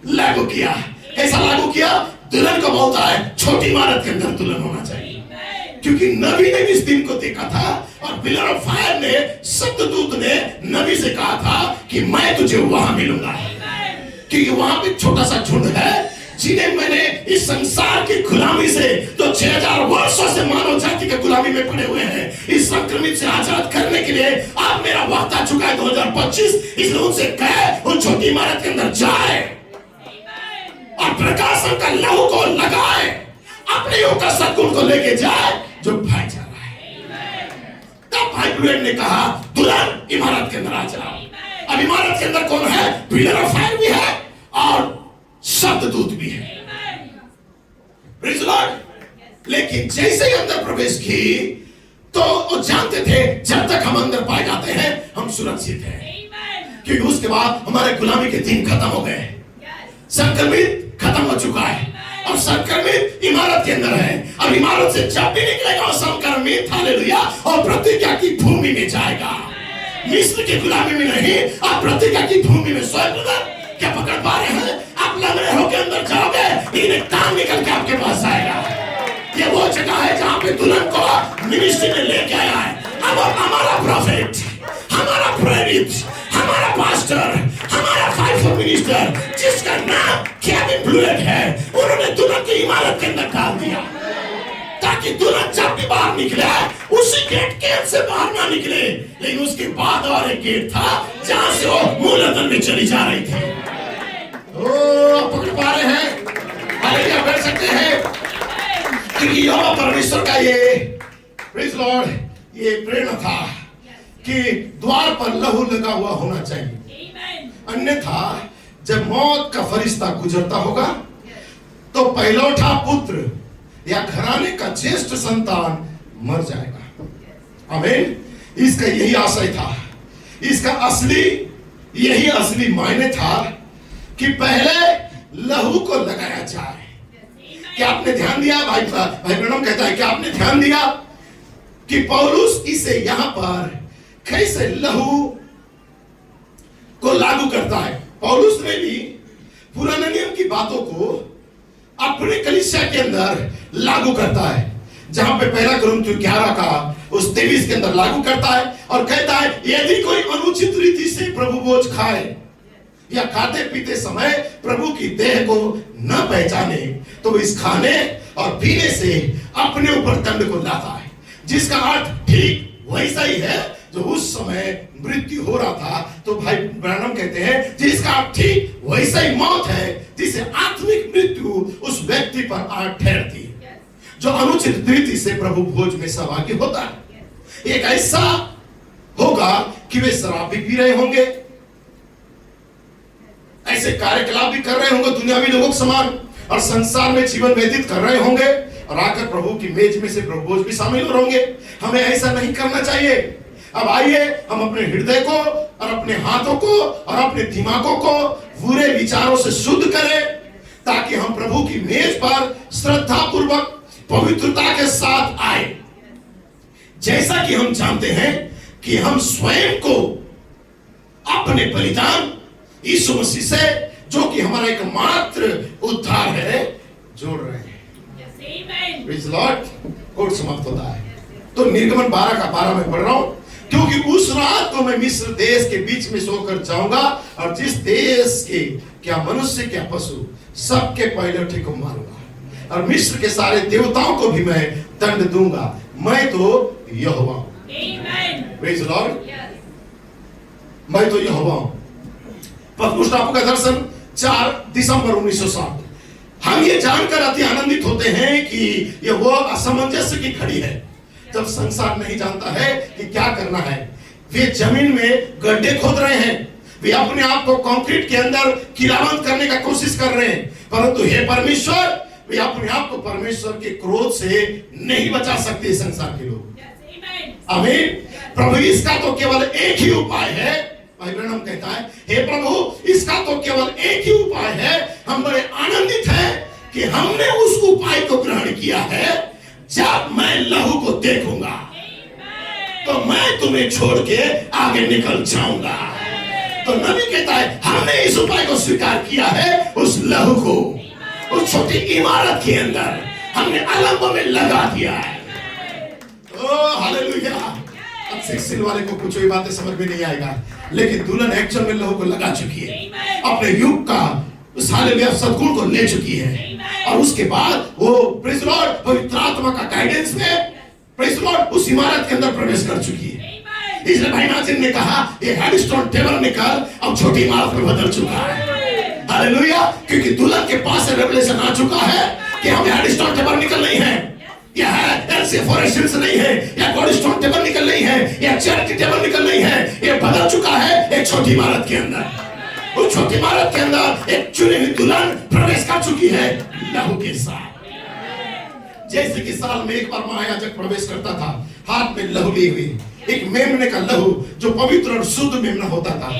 लागू किया। कैसा लागू किया? दुल्हन को बोलता है छोटी इमारत के अंदर दुल्हन होना चाहिए, क्योंकि नबी ने इस दिन को देखा था और पिलर ऑफ फायर ने, सप्तदूत ने नबी से कहा था कि मैं तुझे वहां मिलूंगा, क्योंकि वहां पे छोटा सा झुंड है जिन्हें मैंने इस संसार की गुलामी से, जो 6000 वर्षों से मानव जाति के गुलामी में पड़े हुए हैं, इस संक्रमित से आजाद करने के लिए अब मेरा वक्त आ चुका है 2025। इसलिए उनसे कहे उन छोटी इमारत के अंदर जाए और प्रकाशन का लहू को लगाए, अपने योग का सद्गुण को लेके जाए जो भाई जा रहा है। तब भाई ब्लूएड ने कहा दुल्हन इमारत के अंदर आ जाओ। अब इमारत के अंदर कौन है? पिलर ऑफ फायर भी है और शब्ददूत भी है। Praise Lord. लेकिन जैसे ही अंदर प्रवेश की तो वो जानते थे जब तक हम अंदर पाए जाते हैं हम सुरक्षित हैं, क्योंकि उसके बाद हमारे गुलामी के दिन खत्म हो गए, संक्रमित खत्म हो चुका है और संक्रमित इमारत के अंदर है। अब इमारत से जब भी निकलेगा वो संक्रमित, हालेलुया, और प्रतिज्ञा की भूमि में जाएगा। मिस्र की गुलामी में नहीं, आप प्रतिज्ञा की भूमि में। स्वयं क्या पकड़ पा रहे हैं? आप लग रहे हो के अंदर जाओगे, लेकिन एक टांग निकल के आपके पास आएगा। ये वो जगह है जहां पे दुल्हन को मिनिस्ट्री में लेके आया है। अब हमारा प्रॉफिट, हमारा प्रेरित, हमारा पास्टर, हमारा फाइव मिनिस्टर, जिसका नाम केविन ब्लूएड है, उन्होंने दुल्हन की इमारत के अंदर डाल दिया ताकि दुल्हन जब भी बाहर निकले उसी गेट से बाहर ना निकले। लेकिन उसके बाद और एक गेट था जहां से वो मूलतन में चली जा रही थी। ओ, पकड़ पा रहे हैं? हालेलुया। बैठ सकते हैं, क्योंकि यहोवा परमेश्वर का ये, प्रेज़ लॉर्ड, ये प्रेरणा था कि द्वार पर लहू लगा हुआ होना चाहिए, अन्यथा जब मौत का फरिश्ता गुजरता होगा तो पहलौठा पुत्र या घराने का ज्येष्ठ संतान मर जाएगा। आमीन। इसका यही आशय था, इसका यही असली मायने था कि पहले लहू को लगाया जाए। क्या आपने ध्यान दिया? भाई ब्रैनम कहता है, क्या आपने ध्यान दिया कि पौलुस इसे यहां पर कैसे लहू को लागू करता है? पौलुस ने भी पुराने नियम की बातों को अपने कलीसिया के अंदर लागू करता है, जहां पे पहला कुरिन्थियों 11 का उस 23 के अंदर लागू करता है और कहता है, यदि कोई अनुचित रीति से प्रभु भोज खाए या खाते पीते समय प्रभु की देह को न पहचाने तो इस खाने और पीने से अपने ऊपर दंड को लाता है, जिसका अर्थ ठीक वैसा ही है जो उस समय मृत्यु हो रहा था। तो भाई ब्रैनम कहते हैं जिसका अर्थ ठीक वैसा ही मौत है, जिसे आत्मिक मृत्यु उस व्यक्ति पर आ ठहरती है जो अनुचित रीति से प्रभु भोज में सहभागी होता है। एक ऐसा होगा कि वे शराब भी पी रहे होंगे, ऐसे कार्यकलाप भी कर रहे होंगे दुनियावी लोगों के समान, और संसार में जीवन व्यतीत कर रहे होंगे, और आकर प्रभु की मेज में से प्रभु भोज भी शामिल हो होंगे। हमें ऐसा नहीं करना चाहिए। अब आइए हम अपने हृदय को और अपने हाथों को और अपने दिमागों को बुरे विचारों से शुद्ध करें, ताकि हम प्रभु की मेज पर श्रद्धा पूर्वक पवित्रता के साथ आए। जैसा कि हम जानते हैं कि हम स्वयं को अपने बलिदान यीशु मसीह से, जो कि हमारा एकमात्र उद्धार है, जोड़ रहे हैं। Praise Lord. कोड समाप्त होता है। तो निर्गमन 12 का 12 में पढ़ रहा हूं, क्योंकि उस रात को मैं मिस्र देश के बीच में सोकर जाऊंगा और जिस देश के क्या मनुष्य क्या पशु सबके पहलौठे को मारूंगा, और मिस्र के सारे देवताओं को भी मैं दंड दूंगा। मैं तो यहोवा हूं। Praise Lord. मैं तो यहोवा हूं। पतमुस टापू का दर्शन 4 दिसंबर 1960। हम ये जानकर अति आनंदित होते हैं कि यह वो असमंजस्य की घड़ी है जब संसार नहीं जानता है कि क्या करना है। वे जमीन में गड्ढे खोद रहे हैं, वे अपने आप को कंक्रीट के अंदर किलावंत करने का कोशिश कर रहे हैं, परंतु हे परमेश्वर, वे अपने आप को परमेश्वर के क्रोध से नहीं बचा सकते संसार के लोग। आमीन। प्रभु इसका तो केवल एक ही उपाय है। भाई ब्रैनम कहता है, हे प्रभु इसका तो केवल एक ही उपाय है। हम बड़े आनंदित हैं कि हमने उस उपाय को ग्रहण किया है। जब मैं लहू को देखूंगा तो मैं तुम्हें छोड़ के आगे निकल जाऊंगा। तो नबी कहता है हमने इस उपाय को स्वीकार किया है। उस लहू को उस छोटी इमारत के अंदर हमने अलंब में लगा दिया है। Oh hallelujah. अब 16 वाले को कुछ भी बातें समझ में नहीं आएगा, लेकिन दुल्हन एक्चुअल में लहू को लगा चुकी है, अपने युग का उस हालेलुया सद्गुण को ले चुकी है, और उसके बाद वो प्रेज़ लॉर्ड पवित्र आत्मा का गाइडेंस में प्रेज़ लॉर्ड उस इमारत के अंदर प्रवेश कर चुकी है। इसलिए भाई नाजिम ने कहा ये हेडस्टोन टेबल निकल अब छोटी इमारत में बदल चुका है। हालेलुया। क्योंकि दुल्हन के पास से रेवलेशन आ चुका है कि हमें हेडस्टोन टेबल निकल नहीं है, या एलसीफोरेशंस नहीं है, या गोल्डस्टोन टेबल निकल नहीं है, या चैरिटी टेबल निकल नहीं है। ये बदल चुका है एक छोटी इमारत के अंदर। उस छोटी इमारत के अंदर एक चुनी हुई दुल्हन प्रवेश कर चुकी है लहू के साथ। जैसे कि साल में एक बार महायाजक प्रवेश करता था, हाथ में लहू ली हुई, एक मेमने का लहू जो पवित्र और शुद्ध मेमना होता था।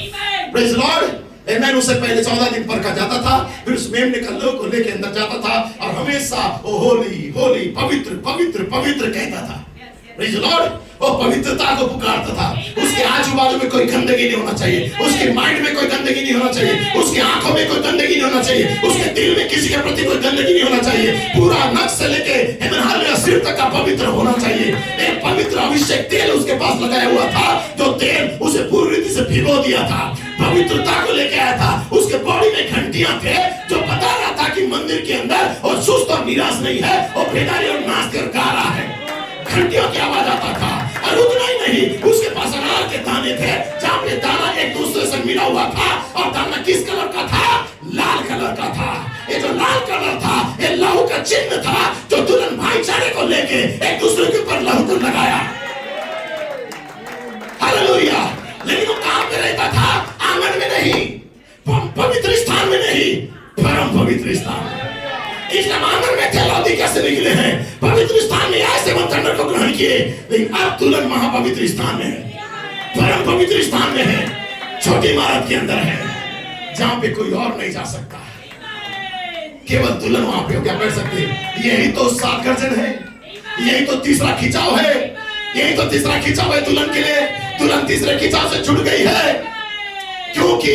Praise Lord. आमीन। उसे पहले 14 दिन परखा जाता था, फिर उस मेमने का लहू को लेके अंदर जाता था और हमेशा वो होली होली पवित्र पवित्र पवित्र कहता था। Praise Lord. वो पवित्रता को पुकारता था। उसके आजू बाजू में कोई गंदगी नहीं होना चाहिए, उसके माइंड में कोई गंदगी नहीं होना चाहिए, उसके आंखों में कोई गंदगी नहीं होना चाहिए, उसके दिल में किसी के प्रति कोई गंदगी नहीं होना चाहिए। पूरा नख से लेके सिर तक का पवित्र होना चाहिए। एक पवित्र अभिषेक तेल उसके पास लगाया हुआ था, जो तेल उसे पूरी रीति से भिगो दिया था, पवित्रता को लेके आया था। उसके बॉडी में घंटियां थे जो बता रहा था कि मंदिर के अंदर और सुस्त और निराश नहीं है, और बेदारी और नाच कर गा रहा है। घंटियों की आवाज आता था। और उतना ही नहीं, उसके पास अनार के दाने थे, जहां पे दाना एक दूसरे से मिला हुआ था, और दाना किस कलर का था? लाल कलर का था। ये जो लाल कलर था ये लहू का चिन्ह था, जो दुल्हन भाईचारे को लेके एक दूसरे के ऊपर लहू को लगाया। हालेलुया। लेकिन वो कहां पे रहता था? आंगन में नहीं, पवित्र स्थान में नहीं, परम पवित्र स्थान। इसलिए मानव में थे, लौदीकिया से निकले हैं, पवित्र स्थान में आए सेवन थंडर को ग्रहण किए, लेकिन अब दुल्हन महापवित्र स्थान में है, परम पवित्र स्थान में है, छोटी इमारत के अंदर है, जहां पे कोई और नहीं जा सकता, केवल दुल्हन वहां पे क्या कर सकते। यही तो सात गर्जन है, यही तो तीसरा खिंचाव है, यही तो तीसरा खिंचाव है दुल्हन के लिए। दुल्हन तीसरे खिंचाव से जुड़ गई है, क्योंकि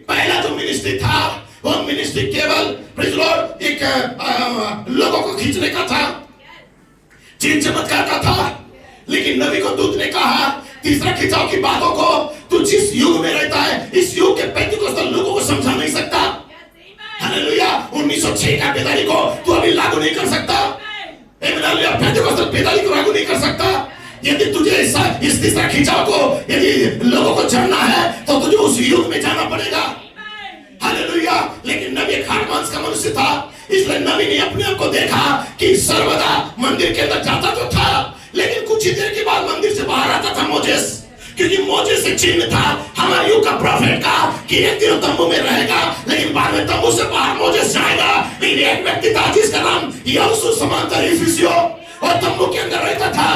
पहला जो मिनिस्ट्री था वो मिनिस्ट्री केवल प्रेज़ लॉर्ड एक लोगों को खींचने का था, चिन्ह चमत्कार का था, लेकिन नबी को दूत ने कहा तीसरा खिंचाव की बातों को तू जिस युग में रहता है, इस युग के पेंटिकोस्टल लोगों को समझा नहीं सकता। हालेलुया। 1906 का बेदारी को तू अभी लागू नहीं कर सकता, पेंटिकोस्टल बेदारी को लागू नहीं कर सकता। यदि तुझे इस तीसरा खिंचाव को यदि लोगों को जानना है तो तुझे उस युग में जाना पड़ेगा। हालेलुया। लेकिन नबी खाट मांस का मनुष्य था, इसलिए नबी ने अपने आप को देखा कि सर्वदा मंदिर के अंदर जाता तो था, लेकिन कुछ ही देर के बाद मंदिर से बाहर आता था मोजेस, क्योंकि मोजेस से चिन्ह था हमारे युग का प्रॉफिट का कि एक दिन तंबू में रहेगा, लेकिन बाद में तंबू से बाहर मोजेस जाएगा। लेकिन एक व्यक्ति था जिसका नाम यहोशू समांतर इफिसियो, और तंबू के अंदर रहता था।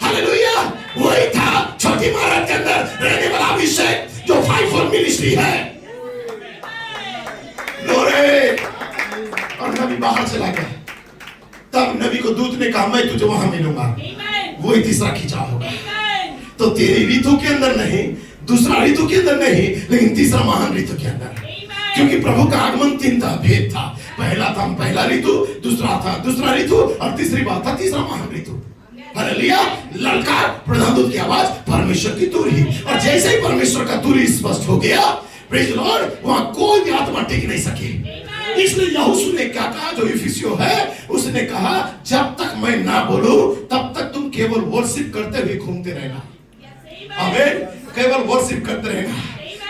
हालेलुया। वही था छोटी इमारत के अंदर रहने वाला अभिषेक जो 5-4 मिनिस्ट्री है। लोरे। और नबी बाहर चला गया, तब नबी को दूत ने कहा मैं तुझे वहां मिलूंगा, वही तीसरा खिंचाव होगा। तो तेरी ऋतु के अंदर नहीं, दूसरा ऋतु के अंदर नहीं, लेकिन तीसरा महान ऋतु के अंदर, क्योंकि प्रभु का आगमन 3 था, भेद था। पहला था पहला ऋतु, दूसरा था दूसरा ऋतु, और तीसरी बात था तीसरा महान ऋतु। हालेलुया। ललकार, प्रधान दूत की आवाज, परमेश्वर की तुरही, और जैसे ही परमेश्वर का तुरही स्पष्ट हो गया, प्रेज़ लॉर्ड, वहां कोई भी आत्मा टिक नहीं सकी। इसलिए यहोशू ने क्या कहा, जो इफिसियो है, उसने कहा जब तक मैं ना बोलूं तब तक तुम केवल वर्शिप करते हुए घूमते रहना। आमीन। केवल वर्शिप करते रहना,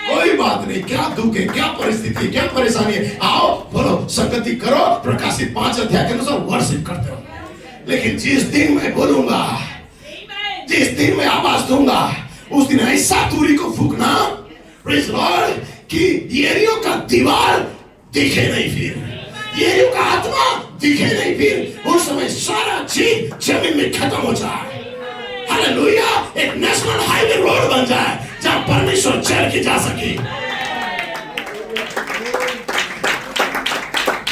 कोई बात नहीं, क्या दुख है, क्या परिस्थिति है, क्या परेशानी है, आओ बोलो, संगति करो, प्रकाशित 5 अध्याय के अनुसार वर्शिप करते रहो। लेकिन जिस दिन मैं बोलूंगा, जिस दिन मैं आवाज दूंगा, उस दिन ऐसा तुरही को फूंकना, प्रेज़ लॉर्ड, कि यरीहो का दीवार दिखे नहीं, फिर यरीहो का आत्मा दिखे नहीं, फिर उस समय सारा चीज जमीन में खत्म हो जाए। हालेलुया। एक नेशनल हाईवे रोड बन जाए जहां परमेश्वर चल के जा सके।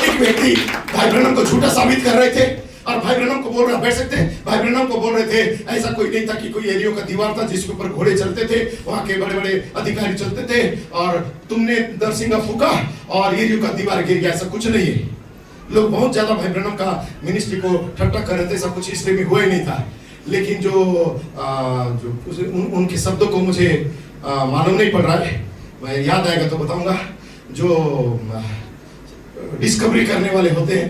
एक व्यक्ति भाई ब्रैनम को झूठा साबित कर रहे थे, और भाई ब्रैनम को बोल रहे, बैठ सकते हैं, भाई ब्रैनम को बोल रहे थे ऐसा कोई नहीं था कि कोई यरीहो का दीवार था जिसके ऊपर घोड़े चलते थे, वहां के बड़े बड़े अधिकारी चलते थे, और तुमने दरसिंगा फूका और यरीहो का दीवार गिर गया, ऐसा कुछ नहीं है। लोग बहुत ज्यादा भाई ब्रैनम का मिनिस्ट्री को ठट्टा कर रहे थे, सब कुछ इसलिए में हुआ ही नहीं था। लेकिन जो उनके शब्दों को मुझे मालूम नहीं पड़ रहा है, मैं याद आएगा तो बताऊंगा। जो डिस्कवरी करने वाले होते हैं,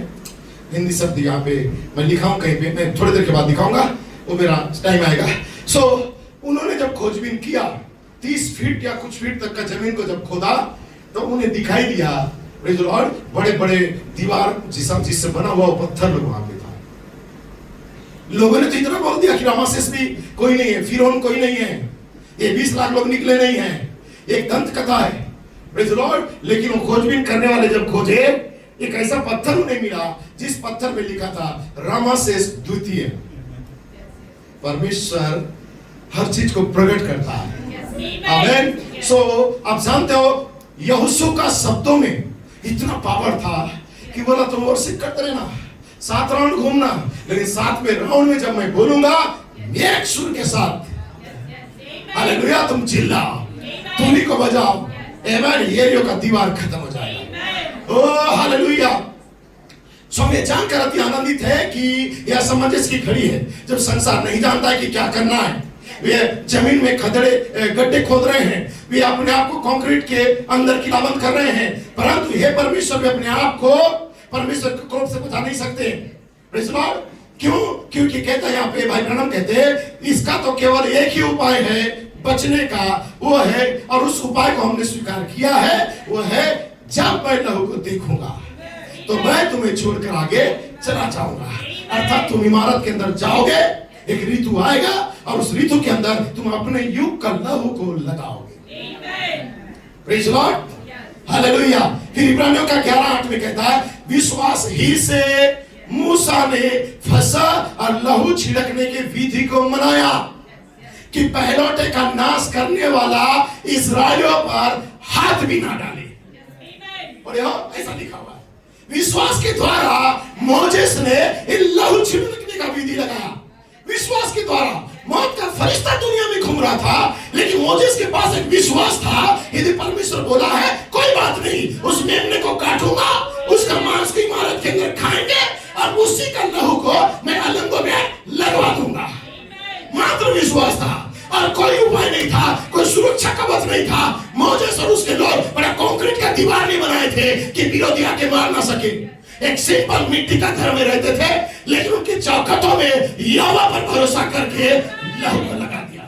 हिंदी शब्द यहाँ पे मैं लिखा हूं कहीं पे, मैं थोड़ी देर के बाद दिखाऊंगा, वो मेरा टाइम आएगा। सो उन्होंने जब खोजबीन किया, 30 फीट या कुछ फीट तक का जमीन को जब खोदा, तो उन्हें दिखाई दिया, प्रेज़ लॉर्ड, बड़े बड़े दीवार जिससे बना हुआ पत्थर लोग वहां पे था। लोगों ने तो इतना बोल दिया कि रामासेस भी कोई नहीं है, फिरौन कोई नहीं है, ये 20 लाख लोग निकले नहीं है, एक दंत कथा है, प्रेज़ लॉर्ड। लेकिन वो खोजबीन करने वाले जब खोजे, एक ऐसा पत्थर उन्हें मिला जिस पत्थर में लिखा था रामासेस द्वितीय। परमेश्वर हर चीज को प्रकट करता है। आमीन। सो आप जानते हो यहोशू का शब्दों में इतना पावर था कि बोला तुम वर्शिप करते रहना, 7 राउंड घूमना, लेकिन 7वें राउंड में जब मैं बोलूंगा एक सुर के साथ, हालेलुया, तुम चिल्लाओ, तुरही को बजाओ, आमीन, यरीहो का दीवार खत्म हो जाएगा। Oh hallelujah. सो हम ये जानकर अति आनंदित है कि यह समंजस की घड़ी है जब संसार नहीं जानता है कि क्या करना है। वे जमीन में गड्ढे खोद रहे हैं, वे अपने आप को कंक्रीट के अंदर किलावंत कर रहे हैं, परंतु हे परमेश्वर वे अपने आप को परमेश्वर के क्रोध से बचा नहीं सकते। Praise Lord. क्यों? क्योंकि कहता है यहाँ पे भाई ब्रैनम कहते हैं इसका तो केवल एक ही उपाय है बचने का, वो है, और उस उपाय को हमने स्वीकार किया है, वो है जब मैं लहू को देखूंगा तो मैं तुम्हें छोड़कर आगे चला जाऊंगा। अर्थात तुम इमारत के अंदर जाओगे, एक ऋतु आएगा और उस ऋतु के अंदर तुम अपने युग का लहू को लगाओगे। Praise Lord. हालेलुया। फिर इब्रानियों का 11:8 में कहता है विश्वास ही से मूसा ने फसह और लहू छिड़कने की विधि को मनाया कि पहलौठे का नाश करने वाला इस्राएलियों पर हाथ भी ना डाले। और ऐसा लिखा हुआ है विश्वास के द्वारा मोजेस ने लहू छिड़कने का विधि लगाया। विश्वास के द्वारा मौत का फरिश्ता दुनिया में घूम रहा था, लेकिन मोजेस के पास एक विश्वास था, यदि परमेश्वर बोला है कोई बात नहीं, उस मेमने को काटूंगा, उसका मांस की इमारत के अंदर खाएंगे और उसी का लहू को मैं अलंगों में लगवा दूंगा। मात्र विश्वास था और कोई उपाय नहीं था, कोई सुरक्षा कवच नहीं था। मोजेस और उसके लोग बड़ा कंक्रीट का दीवार नहीं बनाए थे कि विरोधी आके मार ना सके। एक सिंपल मिट्टी का घर में रहते थे, लेकिन उनके चौखटों में यहोवा पर भरोसा करके लहू को लगा दिया।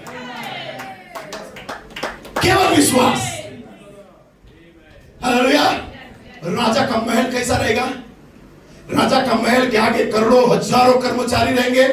केवल विश्वास। हालेलुया। राजा का महल कैसा रहेगा? राजा का महल के आगे करोड़ों हजारों कर्मचारी रहेंगे,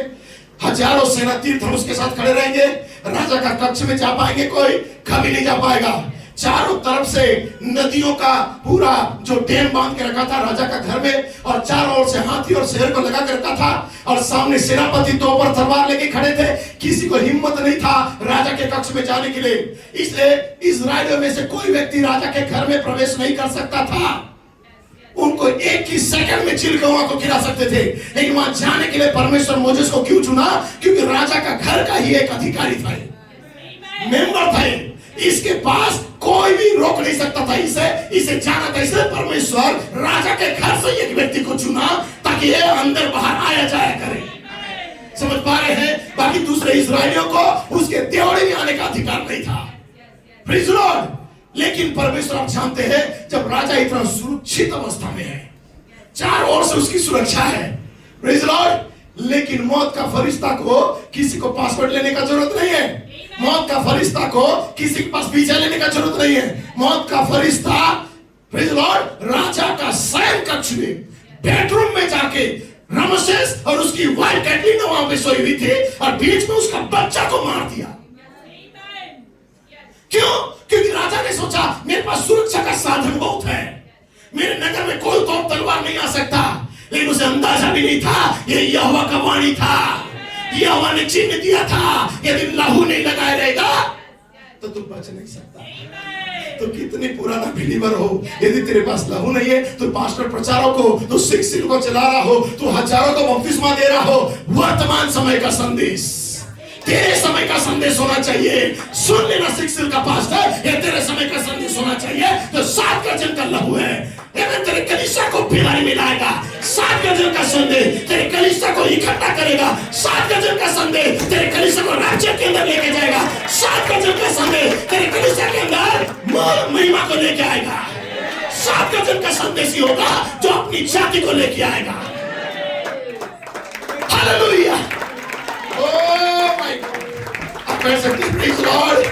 हजारों सेना तीर धनुष के साथ खड़े रहेंगे। राजा का कक्ष में जा पाएंगे कोई? कभी नहीं जा पाएगा। चारों तरफ से नदियों का पूरा जो डैम बांध के रखा था राजा का घर में, और चारों ओर से हाथी और शेर को लगा के रखा था, और सामने सेनापति तो पर तलवार लेके खड़े थे। किसी को हिम्मत नहीं था राजा के कक्ष में जाने के लिए, इसलिए इस्राएलियों में से कोई व्यक्ति राजा के घर में प्रवेश नहीं कर सकता था। उनको एक ही सेकंड में चिलगोआ को गिरा सकते थे, लेकिन वहां जाने के लिए परमेश्वर मोजेस को क्यों चुना? क्योंकि राजा का घर का ही एक अधिकारी था, मेंबर था। इसके पास कोई भी रोक नहीं सकता था इसे जाना था। इसलिए परमेश्वर राजा के घर से एक व्यक्ति को चुना ताकि ये अंदर बाहर आया जाया करे। समझ पा रहे हैं? बाकी दूसरे इस्राएलियों को उसके देवड़े में आने का अधिकार नहीं था। Praise the Lord. लेकिन परमेश्वर आप जानते हैं, जब राजा इतना सुरक्षित अवस्था में है, चारों ओर से उसकी सुरक्षा है, प्रेज़ द लॉर्ड, लेकिन मौत का फरिश्ता को किसी को पासपोर्ट लेने का जरूरत नहीं है। मौत का फरिश्ता को किसी के पास वीजा लेने का जरूरत नहीं है। मौत का फरिश्ता, प्रेज़ द लॉर्ड, राजा का शयन कक्ष में बेडरूम में जाके रमसेस और उसकी वाइफ कैटरीना वहां पे सोई हुई थी, और बीच में उसका बच्चा को मार दिया। क्यों? क्योंकि राजा ने सोचा मेरे पास सुरक्षा का साधन बहुत है, मेरे नगर में कोई तो तलवार नहीं आ सकता। लेकिन उसे अंदाजा भी नहीं था ये यहोवा का वाणी था। यहोवा ने चिन्ह दिया था, यदि लहू नहीं लगाया रहेगा तो तू बच नहीं सकता। तो कितनी पुराना बिलीवर हो, यदि तेरे पास लहू नहीं है, तो पास्टर प्रचारों को, तो सिख को चला रहा हो, तो हजारों को बपतिस्मा दे रहा हो, वर्तमान समय का संदेश, तेरे समय का संदेश होना चाहिए। सुन लेना सिक्सिल का पास्टर, ये तेरे समय का संदेश होना चाहिए। तो 7 गजन का लहू है, तेरे कलीसिया को बीमारी मिलाएगा। 7 गजन का संदेश तेरे कलीसिया को इकट्ठा करेगा। 7 गजन का संदेश तेरे कलीसिया को राज्य के अंदर लेके जाएगा। 7 गजन का संदेश तेरे कलीसिया के अंदर महिमा को लेके आएगा। 7 गजन का संदेश ही होगा जो अपनी जाति को लेके आएगा। हालेलुया। कह सकते प्रेज़ द लॉर्ड,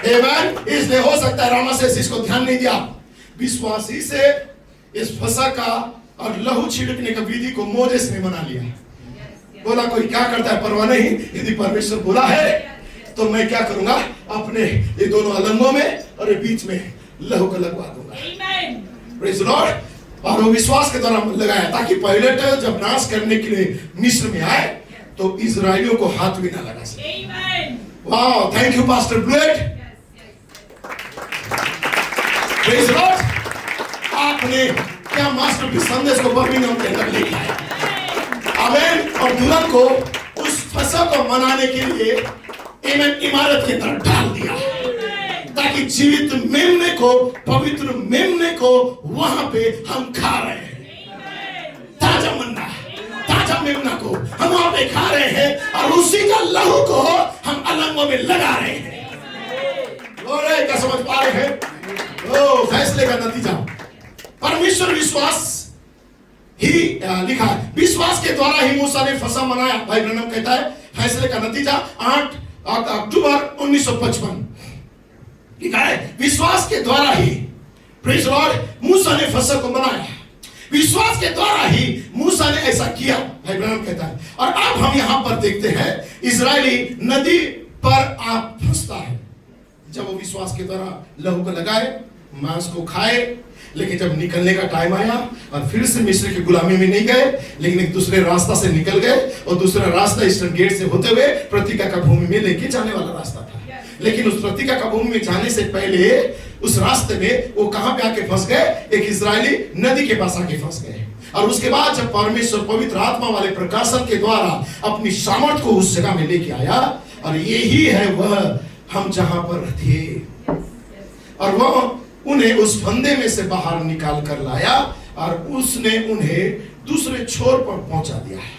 आमेन। इसलिए हो सकता है रामासेस इसको ध्यान नहीं दिया। विश्वास ही से इस फसह का और लहू छिड़कने का विधि को मोजेस ने बना लिया। बोला कोई क्या करता है परवाह नहीं, यदि परमेश्वर बोला है तो मैं क्या करूंगा, अपने ये दोनों अलंगों में और ये बीच में लहू को लगवा दूंगा। Praise the Lord. और वो विश्वास के द्वारा लगाया ताकि पायलट जब नाश करने के लिए मिस्र में आए तो इजरायलियों को हाथ भी ना लगा सके। Wow, thank you pastor blade. Praise the Lord. आपने क्या मास्टर के संदेश को बर्मिंघम के अंदर लेके आए, आमेन। और दुल्हन को उस फसह को मनाने के लिए आमेन इमारत के अंदर डाल दिया ताकि जीवित मेमने को, पवित्र मेमने को वहां पे हम खा रहे हैं। ताजा मन्ना, ताजा मेमना को हम वहां पे खा रहे हैं और उसी का लहू को हम अलंगों में लगा रहे हैं। क्या समझ पा रहे हैं? ओ, फैसले का नतीजा परमेश्वर विश्वास ही लिखा है। विश्वास के द्वारा ही मूसा ने फसह मनाया। भाई ब्रनम कहता है फैसले का नतीजा 8 अक्टूबर 1955 लिखा है। विश्वास के द्वारा ही, प्रेज़ द लॉर्ड, मूसा ने फसह को मनाया। विश्वास के द्वारा ही मूसा ने ऐसा किया, भाई ब्रनम कहता है। और अब हम यहां पर देखते हैं इजरायली नदी पर आप फंसता है। जब वो विश्वास के द्वारा लहू को लगाए, मांस को खाए, लेकिन जब निकलने का टाइम आया और फिर से मिस्र की गुलामी में नहीं गए, लेकिन एक दूसरे रास्ता से निकल गए, और दूसरा रास्ता ईस्टर्न गेट से होते हुए प्रतिज्ञा का भूमि में लेके जाने वाला रास्ता था। लेकिन उस प्रतिज्ञा का भूमि में जाने से पहले उस रास्ते में वो कहां पे आके फंस गए? एक इजरायली नदी के पास आके फंस गए। और उसके बाद जब परमेश्वर पवित्र आत्मा वाले प्रकाशन के द्वारा अपनी सामर्थ को उस जगह में लेके आया, और यही है वह हम जहां पर थे, और वह उन्हें उस फंदे में से बाहर निकाल कर लाया और उसने उन्हें दूसरे छोर पर पहुंचा दिया है।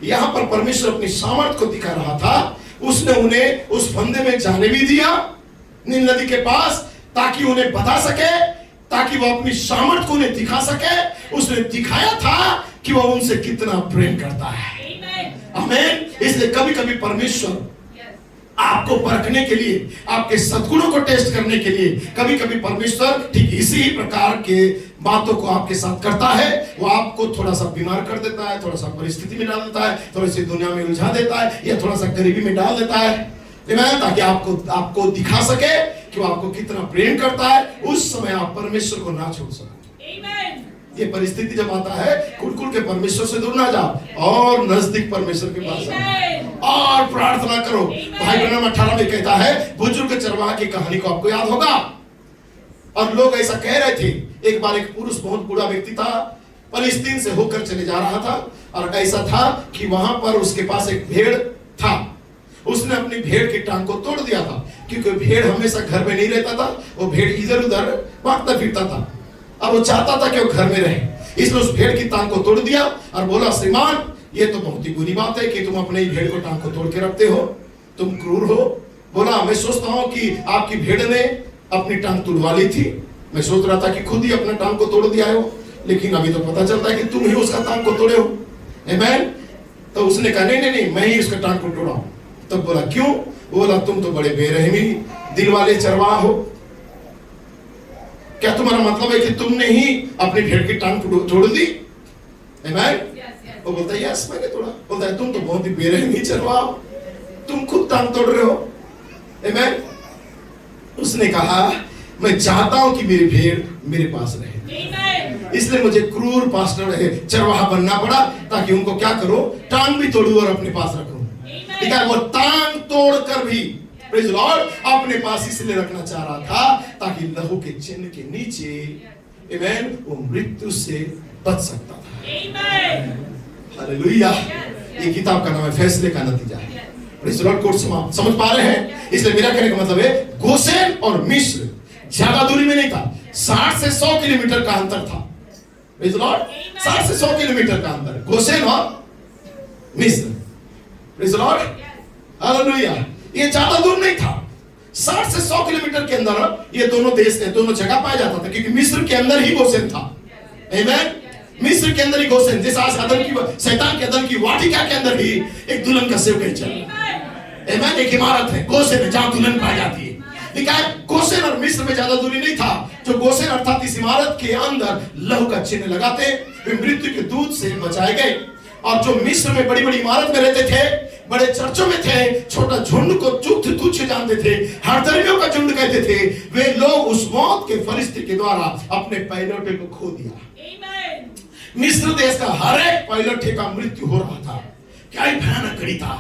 यहां पर परमेश्वर अपनी सामर्थ को दिखा रहा था। उसने उन्हें उस फंदे में जाने भी दिया, नील नदी के पास, ताकि उन्हें बता सके, ताकि वह अपनी सामर्थ को उन्हें दिखा सके। उसने दिखाया था कि वह उनसे कितना प्रेम करता है। आमीन। इसलिए कभी कभी परमेश्वर आपको परखने के लिए, आपके सद्गुणों को टेस्ट करने के लिए, कभी कभी परमेश्वर ठीक इसी प्रकार के बातों को आपके साथ करता है। वो आपको थोड़ा सा बीमार कर देता है, थोड़ा सा परिस्थिति में डाल देता है, थोड़ी सी दुनिया में उलझा देता है, या थोड़ा सा गरीबी में डाल देता है, ताकि आपको दिखा सके कि वो आपको कितना प्रेम करता है। उस समय आप परमेश्वर को ना छोड़ सको। ये परिस्थिति जब आता है, कुल के परमेश्वर से दूर ना जाओ और नजदीक परमेश्वर के पास आओ और प्रार्थना करो। भाई ब्रैनम 18 में कहता है, बुजुर्ग चरवाहा की कहानी को आपको याद होगा। और लोग ऐसा कह रहे थे, एक बार एक पुरुष बहुत बूढ़ा व्यक्ति था, फलस्तीन से होकर चले जा रहा था, और ऐसा था कि वहां पर उसके पास एक भेड़ था। उसने अपनी भेड़ की टांग को तोड़ दिया था, क्योंकि भेड़ हमेशा घर में नहीं रहता था, वो भेड़ इधर उधर भागता फिरता था। अब वो चाहता था कि वो घर में रहे, इसलिए उस भेड़ की टांग को तोड़ दिया और बोला, श्रीमान ये तो बहुत ही बुरी बात है कि तुम अपने भेड़ को टांग को तोड़ के रखते हो, तुम क्रूर हो। बोला, मैं सोचता हूं कि आपकी भेड़ ने अपनी टांग तुड़वा ली थी, मैं सोच रहा था कि खुद ही अपना टांग को तोड़ दिया हो, लेकिन अभी तो पता चलता है कि तुम ही उसका टांग को तोड़े हो। आमीन। तो उसने कहा, नहीं, मैं ही उसका टांग को तोड़ा हूं। तब बोला, क्यों? बोला, तुम तो बड़े बेरहमी दिल वाले चरवाहा हो। क्या तुम्हारा मतलब है कि तुमने ही अपनी भेड़ की टांग तोड़ दी? आमीन। वो बोलता है, यस मैंने तोड़ा। बोलता है, तुम तो बहुत ही बेरहमी चरवाहा हो, तुम खुद टांग तोड़ रहे हो। आमीन। उसने कहा, मैं चाहता हूं कि मेरी भेड़ मेरे पास रहे, इसलिए मुझे क्रूर पास्टर चरवाहा बनना पड़ा, ताकि उनको क्या करो, टांग भी तोड़ू और अपने पास रखूं। ठीक है, वो टांग तोड़कर भी प्रेज़ लॉर्ड अपने पास इसलिए रखना चाह रहा था, ताकि लहू के चिन्ह के नीचे आमीन वो मृत्यु से बच सकता था। हालेलुया। ये किताब का नाम है फैसले का नतीजा। Praise Lord. कोर्स समझ पा रहे हैं? इसलिए मेरा कहने का मतलब है, गोसेन और मिस्र ज्यादा दूरी में नहीं था, 60 से 100 किलोमीटर का अंतर था। Praise Lord. 60 से 100 किलोमीटर का अंतर, गोसेन और मिस्र। Praise Lord. हालेलुया। ये ज्यादा दूर नहीं था, 60 से 100 किलोमीटर के अंदर ये दोनों देश थे, दोनों जगह पाया जाता था, क्योंकि मिस्र के अंदर ही गोसेन था। आमीन। मिस्र के अंदर ही गोसेन, जैसे आज शैतान के अदन की वाटिका के अंदर ही एक दुल्हन का सेवक चल। आमीन। एक इमारत है गोसेन, जहां दुल्हन पाई जाती है। लिखा है, गोसेन और मिस्र में ज्यादा दूरी नहीं था। जो गोसेन अर्थात इस इमारत के अंदर लहू का चिन्ह लगाते, वे मृत्यु के दूत से बचाए गए। और जो मिस्र में बड़ी बड़ी इमारत में रहते थे, बड़े चर्चों में थे, छोटा झुंड को तुच्छ जानते थे, हरदर्मियों का झुंड कहते थे, वे लोग उस मौत के फरिश्ते के द्वारा अपने पैलौठे को खो दिया। मिस्र देश का हर एक पैलौठे का मृत्यु हो रहा था। क्या ही भयानक घड़ी था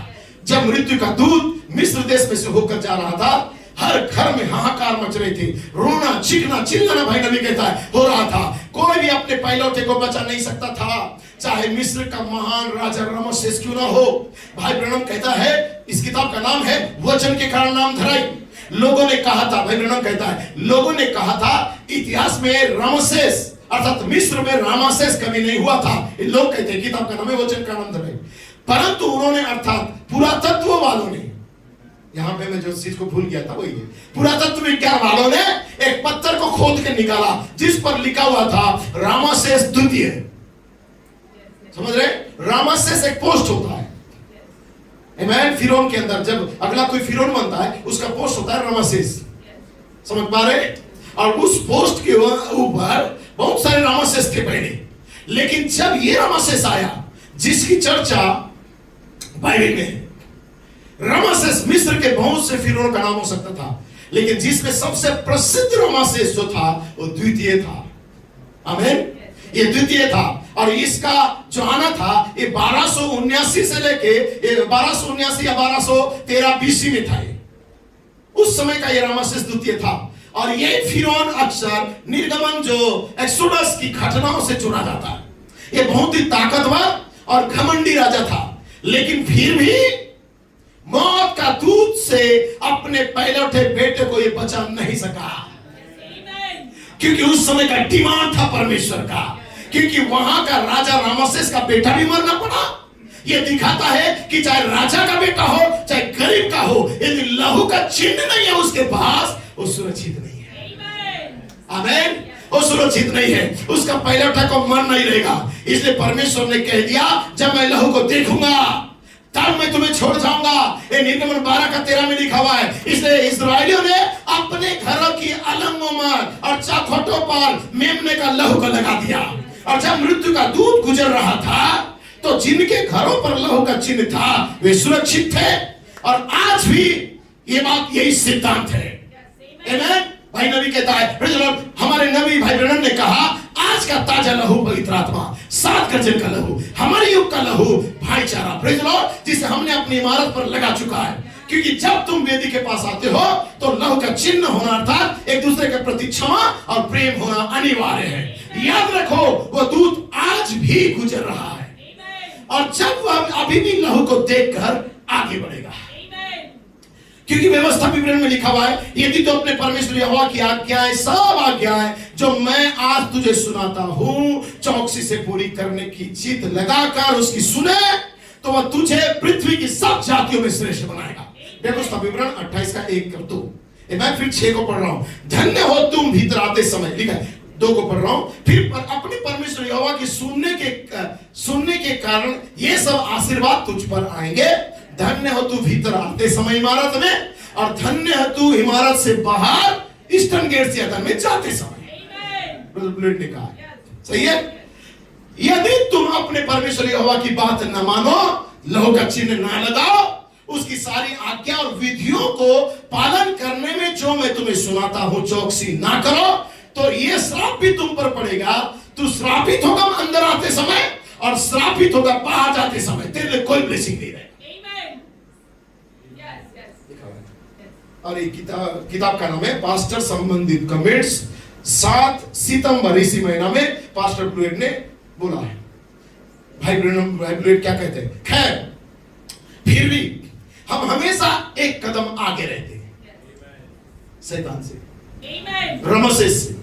जब मृत्यु का दूत मिस्र देश में से होकर जा रहा था। हर घर में हाहाकार मच रही थी, रोना चीखना चिल्लाना, भाई नबी कहता है, हो रहा था। कोई भी अपने पैलौठे को बचा नहीं सकता था, चाहे मिस्र का महान राजा रमसेस क्यों ना हो। भाई ब्रैनम कहता है, इस किताब का नाम है वचन के कारण नाम धराई। लोगों ने कहा था, भाई ब्रैनम कहता है, लोगों ने कहा था इतिहास में रमसेस अर्थात मिस्र में रामासेस कभी नहीं हुआ था। लोग कहते हैं किताब का नाम है वचन का नाम धराई। परंतु उन्होंने अर्थात पुरातत्व वालों ने, यहां पे मैं जो चीज को भूल गया था वही है, पुरातत्व विज्ञान वालों ने एक पत्थर को खोद के निकाला जिस पर लिखा हुआ था रामासेस द्वितीय। समझ रहे? रामासेस एक पोस्ट होता है। आमीन। फिरौन के अंदर जब अगला कोई फिरौन बनता है, उसका पोस्ट होता है रामासेस। समझ पा रहे? और उस पोस्ट के ऊपर बहुत सारे रामासेस थे पहले, लेकिन जब ये रामासेस आया जिसकी चर्चा बाइबल में है, रामासेस मिस्र के बहुत से फिरौन का नाम हो सकता था, लेकिन जिसमें सबसे प्रसिद्ध रामासेस जो था वो द्वितीय था। आमीन। ये द्वितीय था और इसका जो आना था ये 1279 से लेके 1279 या 1213 बीसी में था। उस समय का ये रामसेस द्वितीय था और ये फिरौन अक्सर निर्गमन जो एक्सोडस की घटनाओं से चुना जाता है। ये बहुत ही ताकतवर और घमंडी राजा था, लेकिन फिर भी मौत का दूत से अपने पहलौठे बेटे को ये बचा नहीं सका, क्योंकि उस समय का डिमांड था परमेश्वर का, क्योंकि वहां का राजा रामसेस का बेटा भी मरना पड़ा। यह दिखाता है कि चाहे राजा का बेटा हो चाहे गरीब का हो, यदि लहू का चिन्ह नहीं है उसके पास, वो सुरक्षित नहीं है। आमीन। वो सुरक्षित नहीं है, उसका पहलौठा को मर नहीं रहेगा। इसलिए परमेश्वर ने कह दिया जब मैं लहू को देखूंगा तब मैं तुम्हें छोड़ जाऊंगा। ये निर्गमन 12:13 में लिखा हुआ है। इसलिए इस्राएलियों ने अपने घरों की अलंगों में और चौखटों पर मेमने का लहू को लगा दिया, और जब मृत्यु का दूत गुजर रहा था तो जिनके घरों पर लहू का चिन्ह था वे सुरक्षित थे। और आज भी ये बात यही सिद्धांत है। आमीन। भाई नबी कहता है, हमारे नबी भाई ब्रनन ने कहा आज का ताजा लहू पवित्र आत्मा, 7 गर्जन का लहू, हमारे युग का लहू भाईचारा, प्रेज द लॉर्ड, जिसे हमने अपनी इमारत पर लगा चुका है। क्योंकि जब तुम वेदी के पास आते हो तो लहू का चिन्ह होना अर्थात एक दूसरे के प्रति क्षमा और प्रेम होना अनिवार्य है। याद रखो वो दूत आज भी गुजर रहा है, और जब वह अभी भी लहू को देखकर आगे बढ़ेगा, क्योंकि व्यवस्था विवरण में लिखा हुआ है, यदि तो अपने परमेश्वर यहोवा की आज्ञाएं, सब आज्ञाएं जो मैं आज तुझे सुनाता हूं चौकसी से पूरी करने की जिद लगाकर उसकी सुने, तो वह तुझे पृथ्वी की सब जातियों में श्रेष्ठ बनाएगा। व्यवस्था विवरण 28 का 1 कर 2। मैं फिर 6 को पढ़ रहा हूं। धन्य हो तुम भीतर आते समय, लिखा है 2 को पढ़ रहा हूं। फिर अपने परमेश्वर यहोवा की सुनने के कारण ये सब आशीर्वाद तुझ पर आएंगे। धन्य हो तू भीतर आते समय इमारत में, और धन्य है तू इमारत से बाहर ईस्टर्न गेट से अंदर में जाते समय। ब्लड ने कहा सही है। यदि तुम अपने परमेश्वर यहोवा की बात न मानो, लहू का चिन्ह ना लगाओ, उसकी सारी आज्ञा और विधियों को पालन करने में जो मैं तुम्हें सुनाता हूं चौकसी ना करो, तो ये श्राप भी तुम पर पड़ेगा। तू श्रापित होगा अंदर आते समय और श्रापित होगा बाहर जाते समय। तेरे लिए कोई ब्लेसिंग नहीं रहेगा। और ये किताब का नाम है पास्टर संबंधित कमेंट्स। 7 सितंबर इसी महीना में पास्टर प्लूएट ने बोला है। भाई प्लूएट क्या कहते हैं? खैर, फिर भी हम हमेशा एक कदम आगे रहते हैं शैतान से, रमसेस से।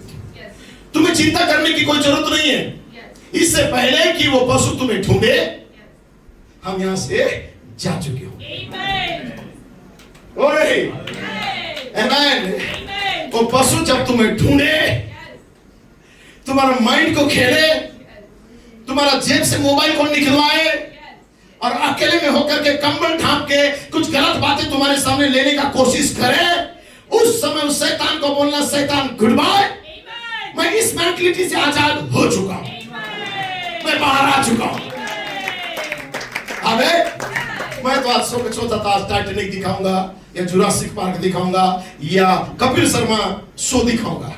तुम्हें चिंता करने की कोई जरूरत नहीं है। इससे पहले कि वो पशु तुम्हें ढूंढे, हम यहां से जा चुके हो। वो पशु जब तुम्हें ढूंढे, तुम्हारा माइंड को खेले, तुम्हारा जेब से मोबाइल को निकलवाए और अकेले में होकर के कंबल ढांप के कुछ गलत बातें तुम्हारे सामने लेने का कोशिश करे, उस समय उस शैतान को बोलना, शैतान गुड बाय, मैं इस मेंटलिटी से आजाद हो चुका हूं, मैं बाहर आ चुका हूं। मैं तो आज सोचा था टाइटैनिक दिखाऊंगा या जुरासिक पार्क दिखाऊंगा या कपिल शर्मा शो दिखाऊंगा।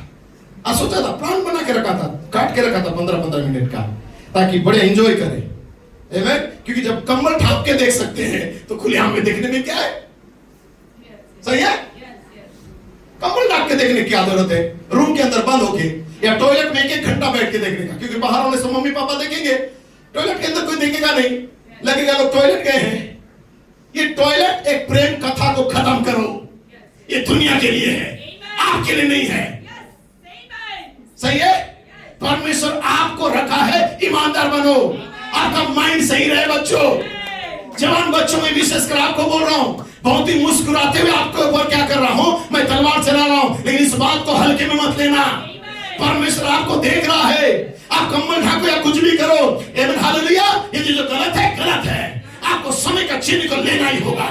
आज सोचा था, प्लान बना के रखा था, काट के रखा था 15-15 मिनट का, ताकि बड़े एंजॉय करें। क्योंकि जब कमर ढांप के देख सकते हैं तो खुलेआम में देखने में क्या है? सही है। कमर ढांप के देखने की क्या जरूरत है? रूम के अंदर बंद होके या टॉयलेट में 1-1 घंटा बैठ के देखने का, क्योंकि बाहर होने से मम्मी पापा देखेंगे, टॉयलेट के अंदर कोई देखेगा नहीं, लगेगा लोग टॉयलेट गए हैं। ये टॉयलेट एक प्रेम कथा को खत्म करो, ये दुनिया के लिए है, आपके लिए नहीं है। सही है। परमेश्वर आपको रखा है, ईमानदार बनो, आपका माइंड सही रहे। बच्चों, जवान बच्चों में विशेषकर आपको बोल रहा हूं, बहुत ही मुस्कुराते हुए आपको ऊपर क्या कर रहा हूं, मैं तलवार चला रहा हूं, लेकिन इस बात को हल्के में मत लेना। परमेश्वर आपको देख रहा है, आप कम्बल ढाको या कुछ भी करो, हालेलुया, ये जो गलत है गलत है। आपको समय का चिन्ह को लेना ही होगा,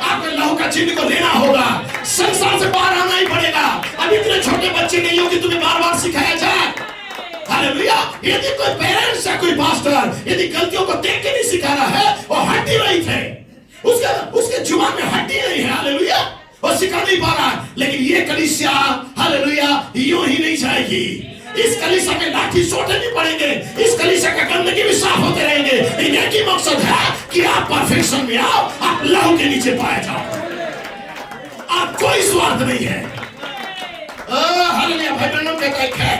आपको लहू का चिन्ह को लेना होगा, संसार से बाहर आना ही पड़ेगा। अब इतने छोटे बच्चे नहीं हो कि तुम्हें बार बार सिखाया जाए। हालेलुया। यदि कोई पेरेंट्स या कोई पास्टर यदि गलतियों को देख के नहीं सिखा रहा है, वो हड्डी रहित है, उसके जुबान में हड्डी नहीं है। हालेलुया। वो सिखा नहीं पा रहा है। लेकिन ये कलीसिया हालेलुया यूं ही नहीं जाएगी। इस कलीसिया में लाठी सोटे नहीं पड़ेंगे, इस कलीसिया का गंदगी भी साफ होते रहेंगे। एक ही मकसद है कि आप परफेक्शन में आओ, आप लहू के नीचे पाए जाओ, आप कोई स्वार्थ नहीं है। हालेलुया। भाई ब्रैनम कहता है खैर,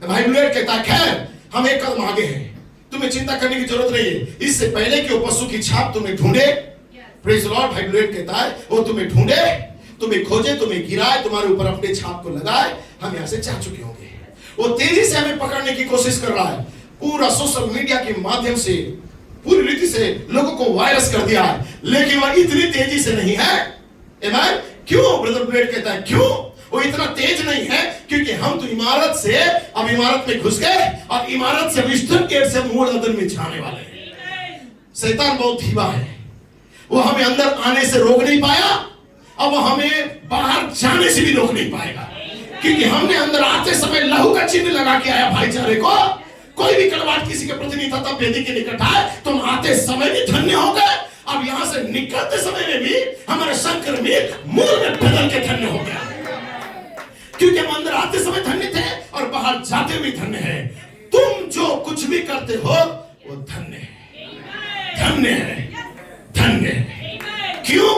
भाई ब्लूएट कहता है खैर हम एक कदम आगे हैं, तुम्हें चिंता करने की जरूरत नहीं है। इससे पहले कि वो पशु की छाप तुम्हें ढूंढे, प्रेज द लॉर्ड, भाई ब्लूएट कहता है वो तुम्हें ढूंढे, तुम्हें खोजे, तुम्हें गिराए, तुम्हारे ऊपर अपने छाप को लगाए, हम यहां से जा चुके होंगे। वो तेजी से हमें पकड़ने की कोशिश कर रहा है, पूरा सोशल मीडिया के माध्यम से पूरी रीति से लोगों को वायरस कर दिया है, लेकिन वह इतनी तेजी से नहीं है। आमेन। क्यों? ब्रदर ब्लेड कहता है क्यों वो इतना तेज नहीं है, क्योंकि हम तो इमारत से अब इमारत में घुस गए और इमारत से विस्टर्न गेट से मूल अदन में जाने वाले हैं। शैतान बहुत धीमा है, वो हमें अंदर आने से रोक नहीं पाया, अब वो हमें बाहर जाने से भी रोक नहीं पाएगा, क्योंकि हमने अंदर आते समय लहू का चिन्ह लगा के आया भाईचारे को। कोई भी कड़वाहट किसी के प्रति नहीं था, तब वेदी के निकट आए, तुम आते समय भी धन्य हो गए, अब यहां से निकलते समय में भी हमारे संक्रमित मूल में बदल के धन्य हो गया, क्योंकि हम अंदर आते समय धन्य थे और बाहर जाते हुए धन्य है। तुम जो कुछ भी करते हो वो धन्य है, धन्य है, धन्य है। क्यों?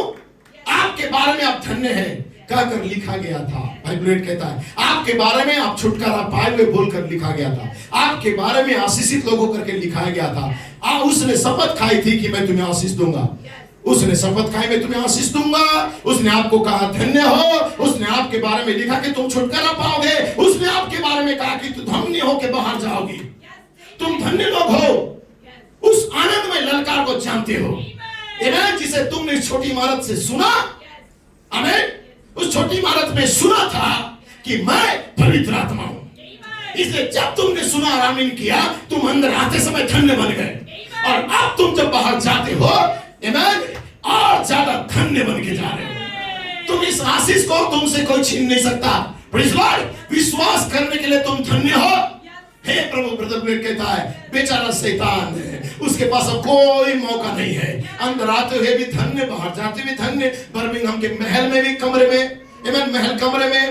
आपके बारे में आप धन्य हैं कहकर लिखा गया था। भाई ब्लेड कहता है आपके बारे में आप छुटकारा पाए हुए बोलकर लिखा गया था, आपके बारे में आशीषित लोगों करके लिखाया गया था। उसने शपथ खाई थी कि मैं तुम्हें आशीष दूंगा, उसने शपथ खाई मैं तुम्हें आशीष दूंगा, उसने आपको कहा धन्य हो, उसने आपके बारे में लिखा कि तुम छुटकारा पाओगे, उसने आपके बारे में कहा कि तुम धन्य हो के बाहर जाओगी, तुम धन्य लोग हो, उस आनंद में ललकार को जानते हो। आमेन। जिसे तुमने इस छोटी इमारत से सुना, आमेन, उस छोटी इमारत में सुना था कि मैं पवित्र आत्मा हूं, इसलिए जब तुमने सुना और आमीन किया, तुम अंदर आते समय धन्य बन गए, और अब तुम जब बाहर जाते हो, आमेन, और ज्यादा धन्य बन के जा रहे हो। तुम इस आशीष को तुमसे कोई छीन नहीं सकता। Praise Lord. विश्वास करने के लिए तुम धन्य हो। हे प्रभु। ब्रदर ब्लेड कहता है बेचारा शैतान है, उसके पास अब कोई मौका नहीं है, अंदर आते हुए भी धन्य, बाहर जाते हुए धन्य। बर्मिंघम के महल में भी कमरे में, आमेन, महल कमरे में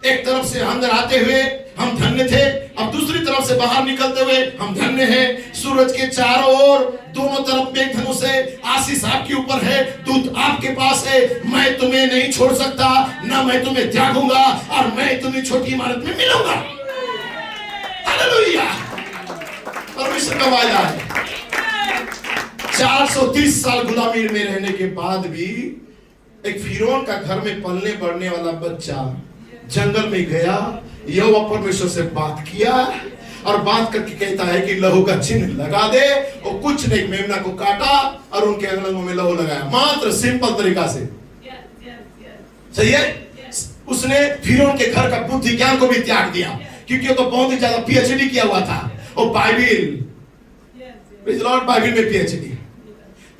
एक तरफ से अंदर आते हुए हम धन्य थे, अब दूसरी तरफ से बाहर निकलते हुए हम धन्य हैं। सूरज के चारों ओर दोनों तरफ में धनुष है, आशीष आपके ऊपर है, दूत आपके पास है। मैं तुम्हें नहीं छोड़ सकता, ना मैं तुम्हें त्यागूंगा, और मैं तुम्हें छोटी इमारत में मिलूंगा। हालेलुया। परमेश्वर का वादा है। 430 साल गुलामी में रहने के बाद भी एक फिरौन का घर में पलने बढ़ने वाला बच्चा जंगल में गया, यहोवा परमेश्वर से बात किया, और बात करके कहता है कि लहू का चिन्ह लगा दे। और कुछ नहीं, मेमना को काटा और उनके अंगों में लहू लगाया, मात्र सिंपल तरीका से। सही है। उसने फिरौन के घर का बुद्धि ज्ञान को भी त्याग दिया, क्योंकि वो तो बहुत ही ज्यादा पीएचडी किया हुआ था, और बाइबिल, प्रेज़ लॉर्ड, बाइबिल में पीएचडी,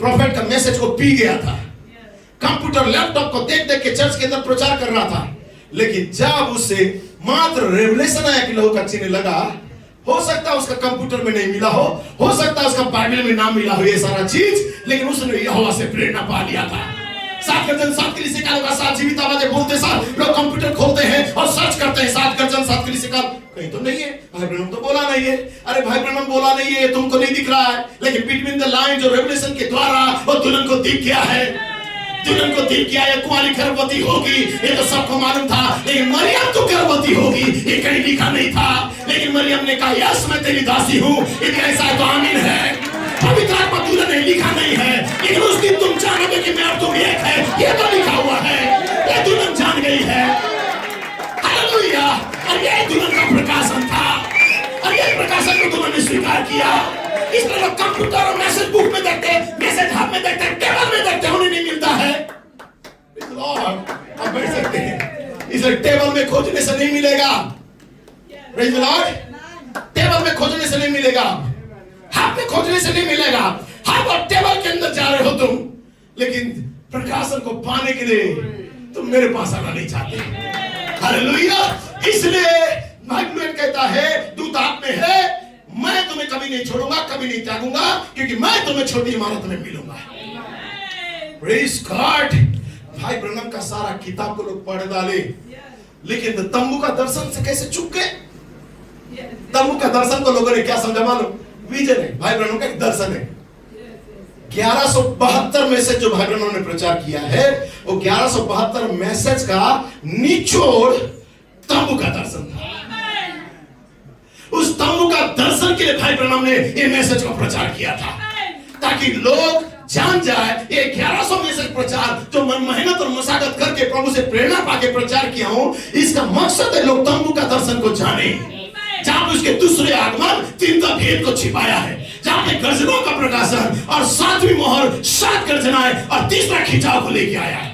प्रोफेट का मैसेज को पी गया था, कंप्यूटर लैपटॉप को देख देख के चर्च के अंदर प्रचार कर रहा था। लेकिन जब उसे मात्र रेवलेशन आया कि लहू का चिन्ह लगा, हो सकता है उसका कंप्यूटर में नहीं मिला हो सकता है उसका बाइबल में ना मिला हो ये सारा चीज, लेकिन उसने यहोवा से प्रेरणा पा लिया था। सात गर्जन सात कलीसिया काल का सात जीवित आवाजें बोलते साथ लोग कंप्यूटर खोलते हैं और सर्च करते हैं, सात गर्जन सात कलीसिया काल कहीं तो नहीं है, भाई ब्रैनम तो बोला नहीं है। अरे भाई ब्रैनम बोला नहीं है, तुमको नहीं दिख रहा है, लेकिन बिटवीन द लाइन जो रेवलेशन के द्वारा वो दुल्हन को दिख गया है, दुल्हन को दिख गया है। कुंवारी गर्भवती होगी ये तो सबको मालूम था, लेकिन मरियम तो गर्भवती होगी ये कहीं लिखा नहीं था। लेकिन मरियम ने कहा यस मैं तेरी दासी हूँ, यदि ऐसा है तो आमीन है। पवित्र आत्मा दुल्हन नहीं लिखा नहीं है, लेकिन उस दिन तुम जानोगे कि मैं और तुम एक है, ये तो लिखा हुआ है। ये दुल्हन जान गई है। हालेलुया। और ये दुल्हन का प्रकाशन था, और ये प्रकाशन को दुल्हन ने स्वीकार किया। इस तरह कंप्यूटर और मैसेज बुक में देखते, मैसेज हाथ में देखते, टेबल में देखते, उन्हें नहीं मिलता है। आप बैठ सकते हैं, इसे टेबल में खोजने से नहीं मिलेगा। Praise the Lord. टेबल में खोजने से नहीं मिलेगा, हाथ में खोजने से नहीं मिलेगा। हाथ और टेबल के अंदर जा रहे हो तुम, लेकिन प्रकाशन को पाने के लिए तुम मेरे पास आना नहीं चाहते। हालेलुया। इसलिए बाइबल कहता है दूत आप में है, मैं तुम्हें कभी नहीं छोड़ूंगा, कभी नहीं त्यागूंगा, क्योंकि मैं तुम्हें छोटी इमारत में मिलूंगा। Praise God. भाई ब्रैनम का सारा किताब को लोग पढ़ डाले, लेकिन तंबू का दर्शन से कैसे चूक गए? तंबू का दर्शन को लोगों ने क्या समझा मालूम? विजन है, भाई बहनों का एक दर्शन है। 1172 मैसेज जो भाई बहनों ने प्रचार किया है, वो 1172 मैसेज का निचोड़ तंबू का दर्शन था। उस तंबू का दर्शन के लिए भाई ब्रह्म ने ये मैसेज को प्रचार किया था, ताकि लोग जान जाए ये 1100 मैसेज प्रचार जो मैं मेहनत और मशक्कत करके प्रभु से प्रेरणा पाके प्रचार किया हूं, इसका मकसद है लोग तंबू का दर्शन को जाने, जहां पे उसके दूसरे आगमन 3 का भेद को छिपाया है, जहां पे गर्जनों का प्रकाशन और 7वीं मोहर 7 गर्जनाएं और तीसरा खिंचाव को लेके आया है।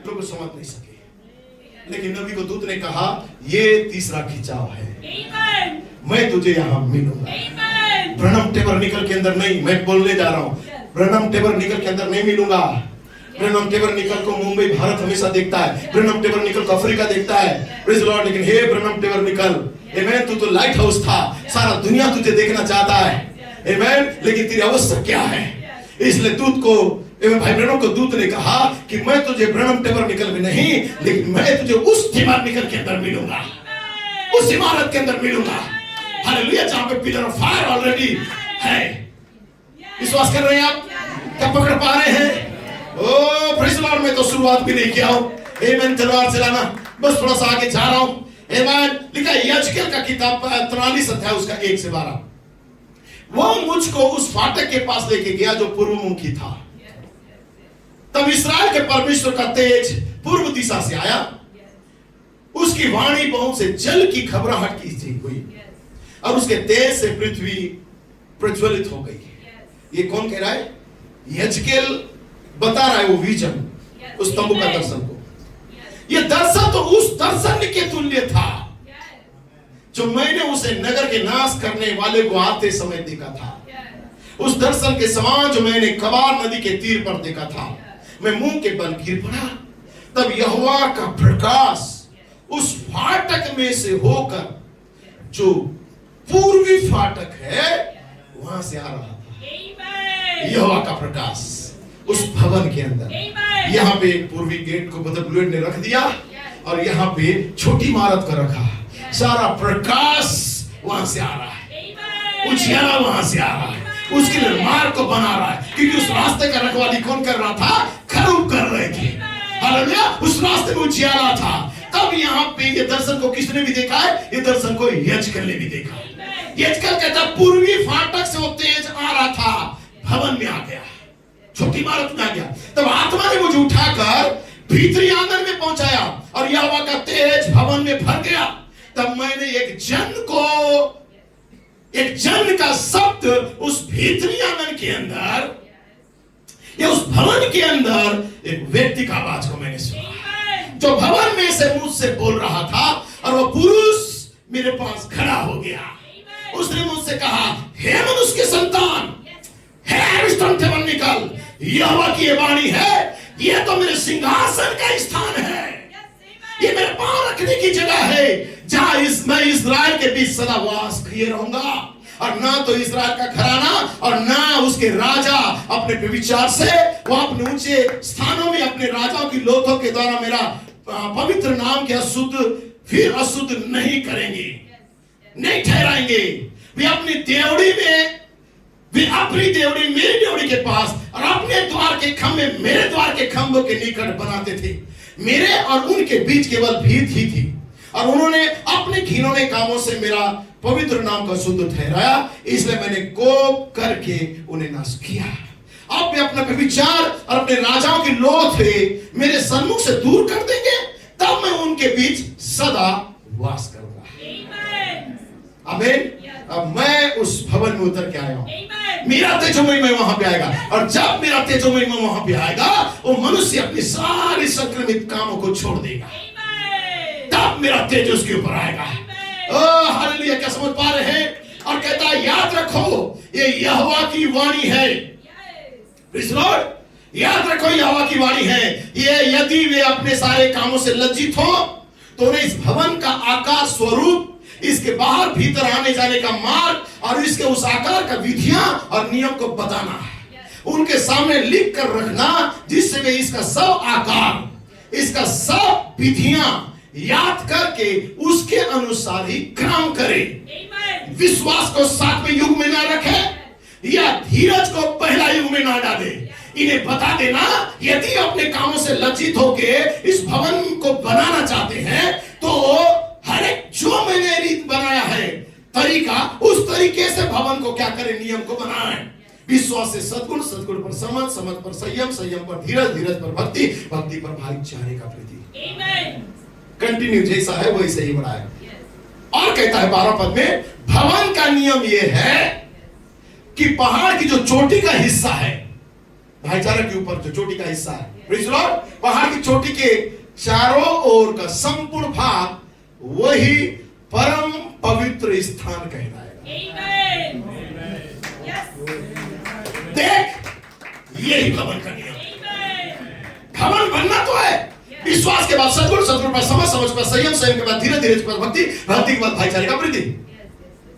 लोग समझ नहीं सके, लेकिन नबी को दूत ने कहा ये तीसरा खिंचाव है, मैं तुझे यहां मिलूंगा। ब्रनम टेबरनिकल के अंदर नहीं, मैं बोलने जा रहा हूं, ब्रनम टेबरनिकल के अंदर नहीं मिलूंगा। ब्रनम टेबरनिकल को मुंबई भारत हमेशा देखता है, ब्रनम टेबरनिकल को अफ्रीका देखता है, प्रेज़ द लॉर्ड। लेकिन हे ब्रनम टेबरनिकल, आमेन, तू तो लाइट हाउस था, सारा दुनिया तुझे देखना चाहता है, आमेन, लेकिन तेरी अवस्था क्या है? इसलिए दूत को, भाई ब्रनम को दूत ने कहा कि मैं तुझे ब्रनम टेबरनिकल में नहीं, लेकिन मैं तुझे उस टेबरनिकल के अंदर मिलूंगा, उस इमारत के अंदर मिलूंगा। हालेलुया, जहां पे पिलर ऑफ फायर ऑलरेडी है। विश्वास कर रहे हैं आप? क्या पकड़ पा रहे हैं? ओ प्रेज़ द लॉर्ड, मैं तो शुरुआत भी नहीं किया हूं, आमेन, तलवार चलाना, बस थोड़ा सा आगे जा रहा हूं, आमेन। लिखा है यजकेल का किताब 43 अध्याय उसका 1 से 12, वो मुझको उस फाटक के पास लेके गया जो पूर्वमुखी था। तब इस्राएल के परमेश्वर का तेज पूर्व दिशा से आया, उसकी वाणी बहुत से जल की घबराहट की हुई और उसके तेज से पृथ्वी प्रज्वलित हो गई। ये कौन कह रहा है? यजकेल बता रहा है वो विजन, उस तंबू का दर्शन को। ये दर्शन तो उस दर्शन के तुल्य था जो मैंने उसे नगर के नाश करने वाले को आते समय देखा था, उस दर्शन के समान जो मैंने कबार नदी के तीर पर देखा था। मैं मुंह के बल गिर पड़ा, तब यहोवा का प्रकाश उस फाटक में से होकर जो पूर्वी फाटक है वहां से आ रहा था। यहोवा का प्रकाश उस भवन के अंदर, यहाँ पे पूर्वी गेट को मतलब ने रख दिया और यहाँ पे छोटी इमारत को रखा, सारा प्रकाश वहां से आ रहा है, उजियारा वहां से आ रहा है, उसके लिए मार्ग को बना रहा है, क्योंकि उस रास्ते का रखवाली कौन कर रहा था? खरूब कर रहे थे। हालेलुया, उस रास्ते में उजियारा था। तब यहाँ पे ये दर्शन को किसने भी देखा है? ये दर्शन को यजकेल ने भी देखा। यजकेल कहता पूर्वी फाटक से वो तेज आ रहा था, भवन में आ गया, छोटी इमारत में आ गया। तब आत्मा ने मुझे उठाकर भीतरी आंगन में पहुंचाया और यहोवा का तेज भवन में भर गया। तब मैंने एक जन का शब्द उस भीतरी आंगन के अंदर या उस भवन के अंदर एक व्यक्ति का आवाज को मैंने सुना, जो भवन में से मुझसे बोल रहा था, और वो पुरुष मेरे पास खड़ा हो गया। उसने मुझसे कहा, हे मनुष्य के संतान, हे विष्णु टेबरनिकल, यहोवा की ये वाणी है, ये तो मेरे सिंहासन का स्थान है, ये मेरे पांव रखने की जगह है, जहां मैं इस्राएल के बीच सदा वास किए रहूंगा। और ना तो इस्राएल का घराना और ना उसके राजा अपने व्यभिचार से वो अपने ऊंचे स्थानों में अपने राजाओं की लोथों के द्वारा मेरा पवित्र नाम के अशुद्ध नहीं करेंगे, नहीं ठहराएंगे। वे अपनी देवड़ी में, वे अपनी देवड़ी मेरी देवड़ी के पास और अपने द्वार के खंभे मेरे द्वार के खंभों के निकट बनाते थे। मेरे और उनके बीच केवल भीत ही थी, और उन्होंने अपने घिनौने कामों से मेरा पवित्र नाम को शुद्ध ठहराया, इसलिए मैंने कोप करके उन्हें नाश किया। अब वे अपना विचार और अपने राजाओं की लोथे मेरे सन्मुख से दूर कर देंगे, तब मैं उनके बीच सदा वास करूंगा। आमीन। अब मैं उस भवन में उतर के आया हूं, मेरा तेजोमय मैं वहां पे आएगा, और जब मेरा तेजोमय मैं वहां पे आएगा, वो मनुष्य अपनी सारी संक्रमित कामों को छोड़ देगा, तब मेरा तेज उसके ऊपर आएगा। ओह हालेलुया, क्या समझ पा रहे हैं? और कहता है याद रखो ये यहोवा की वाणी है। प्रेज़ लॉर्ड, याद रखो यहोवा की वाणी है। ये यदि वे अपने सारे कामों से लज्जित हो तो उन्हें इस भवन का आकार स्वरूप, इसके बाहर भीतर आने जाने का मार्ग और इसके उस आकार का विधियां और नियम को बताना है, उनके सामने लिख कर रखना, जिससे वे इसका सब आकार, इसका सब विधियां, याद करके उसके अनुसार ही काम करे। विश्वास को 7वें युग में ना रखे या धीरज को पहला युग में ना डाले। इन्हें बता देना, यदि अपने कामों से लज्जित होके इस भवन को बनाना चाहते हैं तो हर एक जो मैंने रीत बनाया है तरीका, उस तरीके से भवन को क्या करें, नियम को बनाएं। विश्वास से सद्गुण, सद्गुण पर समझ, समझ पर संयम, संयम पर धीरज, धीरज पर भक्ति, भक्ति पर भाईचारे का प्रीति। कंटिन्यू जैसा है वैसे ही बढ़ाए। और कहता है 12 पद में, भवन का नियम यह है कि पहाड़ की जो चोटी का हिस्सा है, भाईचारे के ऊपर जो चोटी का हिस्सा है, प्रेज़ द लॉर्ड, पहाड़ की चोटी के चारों ओर का संपूर्ण भाग वही परम पवित्र स्थान कहलाएगा। देख, यही भवन का नियम। भवन बनना तो है, विश्वास के बाद सद्गुण, सद्गुण पर समझ, समझ पर संयम, संयम के बाद धीरज, धीरज पर भक्ति, भक्ति के बाद भाईचारे का वृद्धि।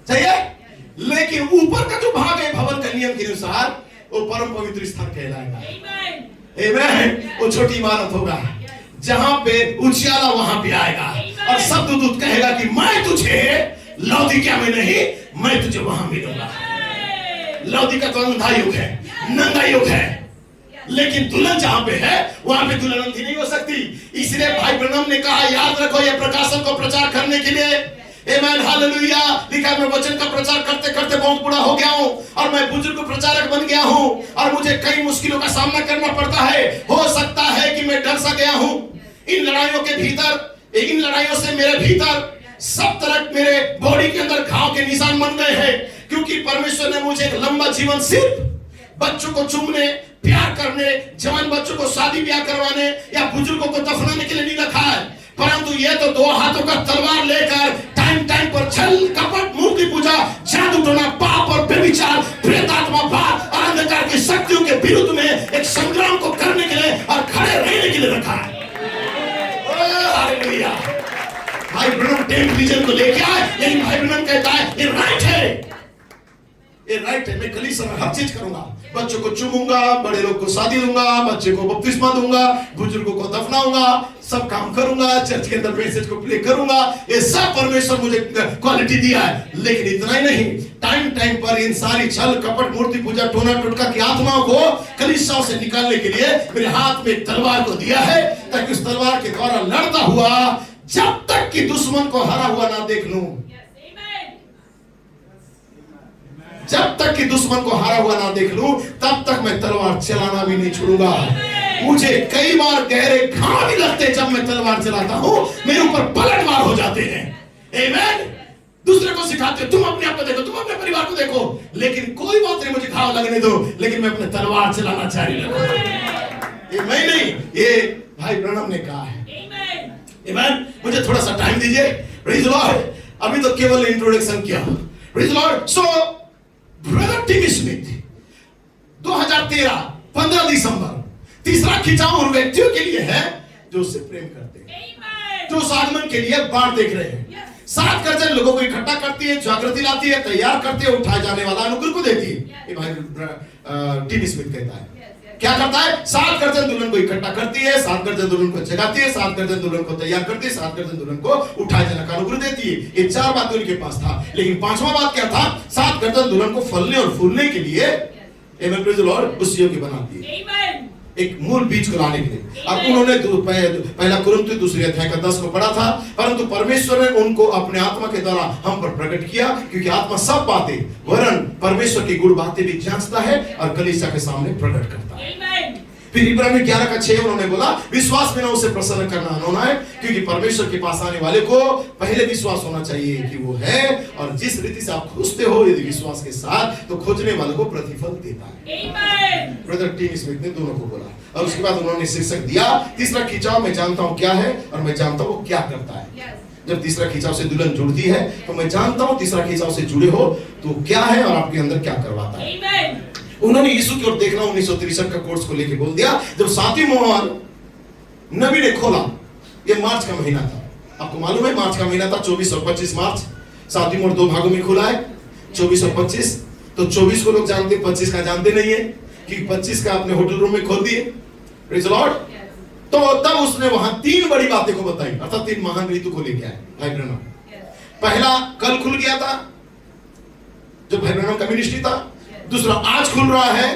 सही है? लेकिन ऊपर का जो भाग है भवन का नियम के अनुसार वो परम पवित्र स्थान कहलाएगा। आमीन। वो छोटी इमारत होगा जहां पे उजियाला वहां पे आएगा और सब दूत कहेगा कि मैं तुझे लौदीकिया में नहीं, मैं तुझे वहां मिलूंगा। लौदीकिया तो अंधा युग है, नंगा युग है, लेकिन दुल्हन जहां पे है वहां पे दुल्हन अंधी नहीं हो सकती। इसलिए भाई ब्रनम ने कहा, याद रखो ये प्रकाशन को प्रचार करने के लिए, आमीन, हालेलुया, लिखा मैं वचन का प्रचार करते करते बहुत बूढ़ा हो गया हूं और मैं बुजुर्ग प्रचारक बन गया हूं और मुझे कई मुश्किलों का सामना करना पड़ता है। हो सकता है कि मैं डर सा गया हूं इन लड़ाइयों के भीतर, इन लड़ाइयों से मेरे भीतर सब तरह मेरे बॉडी के अंदर घाव के निशान बन गए हैं, क्योंकि परमेश्वर ने मुझे एक लंबा जीवन सिर्फ बच्चों को चूमने, प्यार करने, जवान बच्चों को शादी ब्याह करवाने या बुजुर्गों को दफनाने के लिए नहीं रखा है, परंतु ये तो 2 हाथों का तलवार लेकर टाइम टाइम पर छल, कपट, मूर्ति पूजा, जादू टोना, पाप और व्यभिचार, प्रेतात्मा, बात और अंधकार की शक्तियों के विरुद्ध में एक संग्राम को करने के लिए और खड़े रहने के लिए रखा है। हालेलुया। भाई ब्रनम टेम्प रीजन को लेके आए, लेकिन भाई ब्रनम कहता है ये राइट है, ये राइट है। मैं कलीसिया में हर चीज करूंगा, बच्चों को चूमूंगा, बड़े लोग को शादी दूंगा, बच्चे को बपतिस्मा दूंगा, बुजुर्गों को दफनाऊंगा, सब काम करूंगा, चर्च के अंदर मैसेज को प्ले करूंगा। ये सब परमेश्वर मुझे क्वालिटी दिया है। लेकिन इतना ही नहीं, टाइम टाइम पर इन सारी छल, कपट, मूर्ति पूजा, टोना टोटका की आत्माओं को कलीसियाओं से निकालने के लिए मेरे हाथ में एक तलवार को दिया है, ताकि उस तलवार के द्वारा लड़ता हुआ जब तक कि दुश्मन को हरा हुआ ना देख लूं, जब तक कि दुश्मन को हारा हुआ ना देख लूं, तब तक मैं तलवार चलाना भी नहीं छोड़ूंगा। मुझे कई बार गहरे घाव भी लगते जब मैं तलवार चलाता हूं, मेरे ऊपर पलटवार हो जाते हैं। आमीन। दूसरे को सिखाते हो, तुम अपने आप को देखो, तुम अपने परिवार को देखो, लेकिन कोई बात नहीं, मुझे घाव लगने दो, लेकिन मैं अपने तलवार चलाना जारी रखूंगा। ये मैं नहीं, ये भाई ब्रनम ने कहा है। आमीन। मुझे थोड़ा सा टाइम दीजिए। Praise the lord. अभी तो केवल इंट्रोडक्शन किया। Praise the Lord. So brother Tim Smith 2013 15 दिसंबर, तीसरा खिंचाव उन व्यक्तियों के लिए है जो उससे प्रेम करते हैं, जो उस आगमन के लिए बाढ़ देख रहे हैं। 7 दर्जन लोगों को इकट्ठा करती है, जागृति लाती है, तैयार करती है, उठाए जाने वाला अनुग्रह को देती है। ये भाई टिम स्मिथ कहता है। क्या करता है? 7 दर्जन दुल्हन को इकट्ठा करती है, 7 दर्जन दुल्हन को जगाती है, 7 दर्जन दुल्हन को तैयार करती है, 7 दर्जन दुल्हन को उठाए जाने का अनुग्रह देती है। ये 4 बातें उनके पास था, लेकिन 5वां बात क्या था? 7 दर्जन दुल्हन को फलने और फूलने के लिए आमीन, प्रेज़ द लॉर्ड, उस योग्य बनाती है, एक मूल बीज को लाने के लिए। अब उन्होंने पहला कुरिन्थियों 2 अध्याय का 10 को पढ़ा था, परंतु परमेश्वर ने उनको अपने आत्मा के द्वारा हम पर प्रकट किया, क्योंकि आत्मा सब बातें वरन परमेश्वर की गुड़ बातें भी जांचता है और कलीसिया के सामने प्रकट करता है। फिर इब्रानियों 11 का 6 उन्होंने बोला, विश्वास में ना उसे प्रसन्न करना होना है, क्योंकि परमेश्वर के पास आने वाले को पहले विश्वास होना चाहिए कि वो है, और जिस रीति से आप खोजते हो यदि विश्वास के साथ, तो खोजने वाले को प्रतिफल देता है। ब्रदर टिम स्मिथ ने दोनों को बोला, और उसके बाद उन्होंने शीर्षक दिया, तीसरा खिंचाव मैं जानता हूं क्या है और मैं जानता हूं वो क्या करता है। जब तीसरा खिंचाव से दुल्हन जुड़ती है तो मैं जानता हूं तीसरा खिंचाव से जुड़े हो तो क्या है और आपके अंदर क्या करवाता है। उन्होंने यीशु की ओर देखना 1963 का कोर्स को लेके बोल दिया। जब 7वीं मोहर नबी ने खोला, ये मार्च का महीना था, आपको मालूम है मार्च का महीना था, 24 और 25 मार्च। 7वीं मोहर 2 भागों में खुला है, 24 और 25। तो 24 को लोग जानते, 25 का जानते नहीं है, कि 25 का अपने होटल रूम में खोल दिए। Praise the Lord. तो तब उसने वहां 3 बड़ी बातें को बताई, अर्थात 3 महान ऋतु को लेके आए भाई ब्रैनम। पहला कल खुल गया था जो भाई ब्रैनम का मिनिस्ट्री था, दूसरा आज खुल रहा है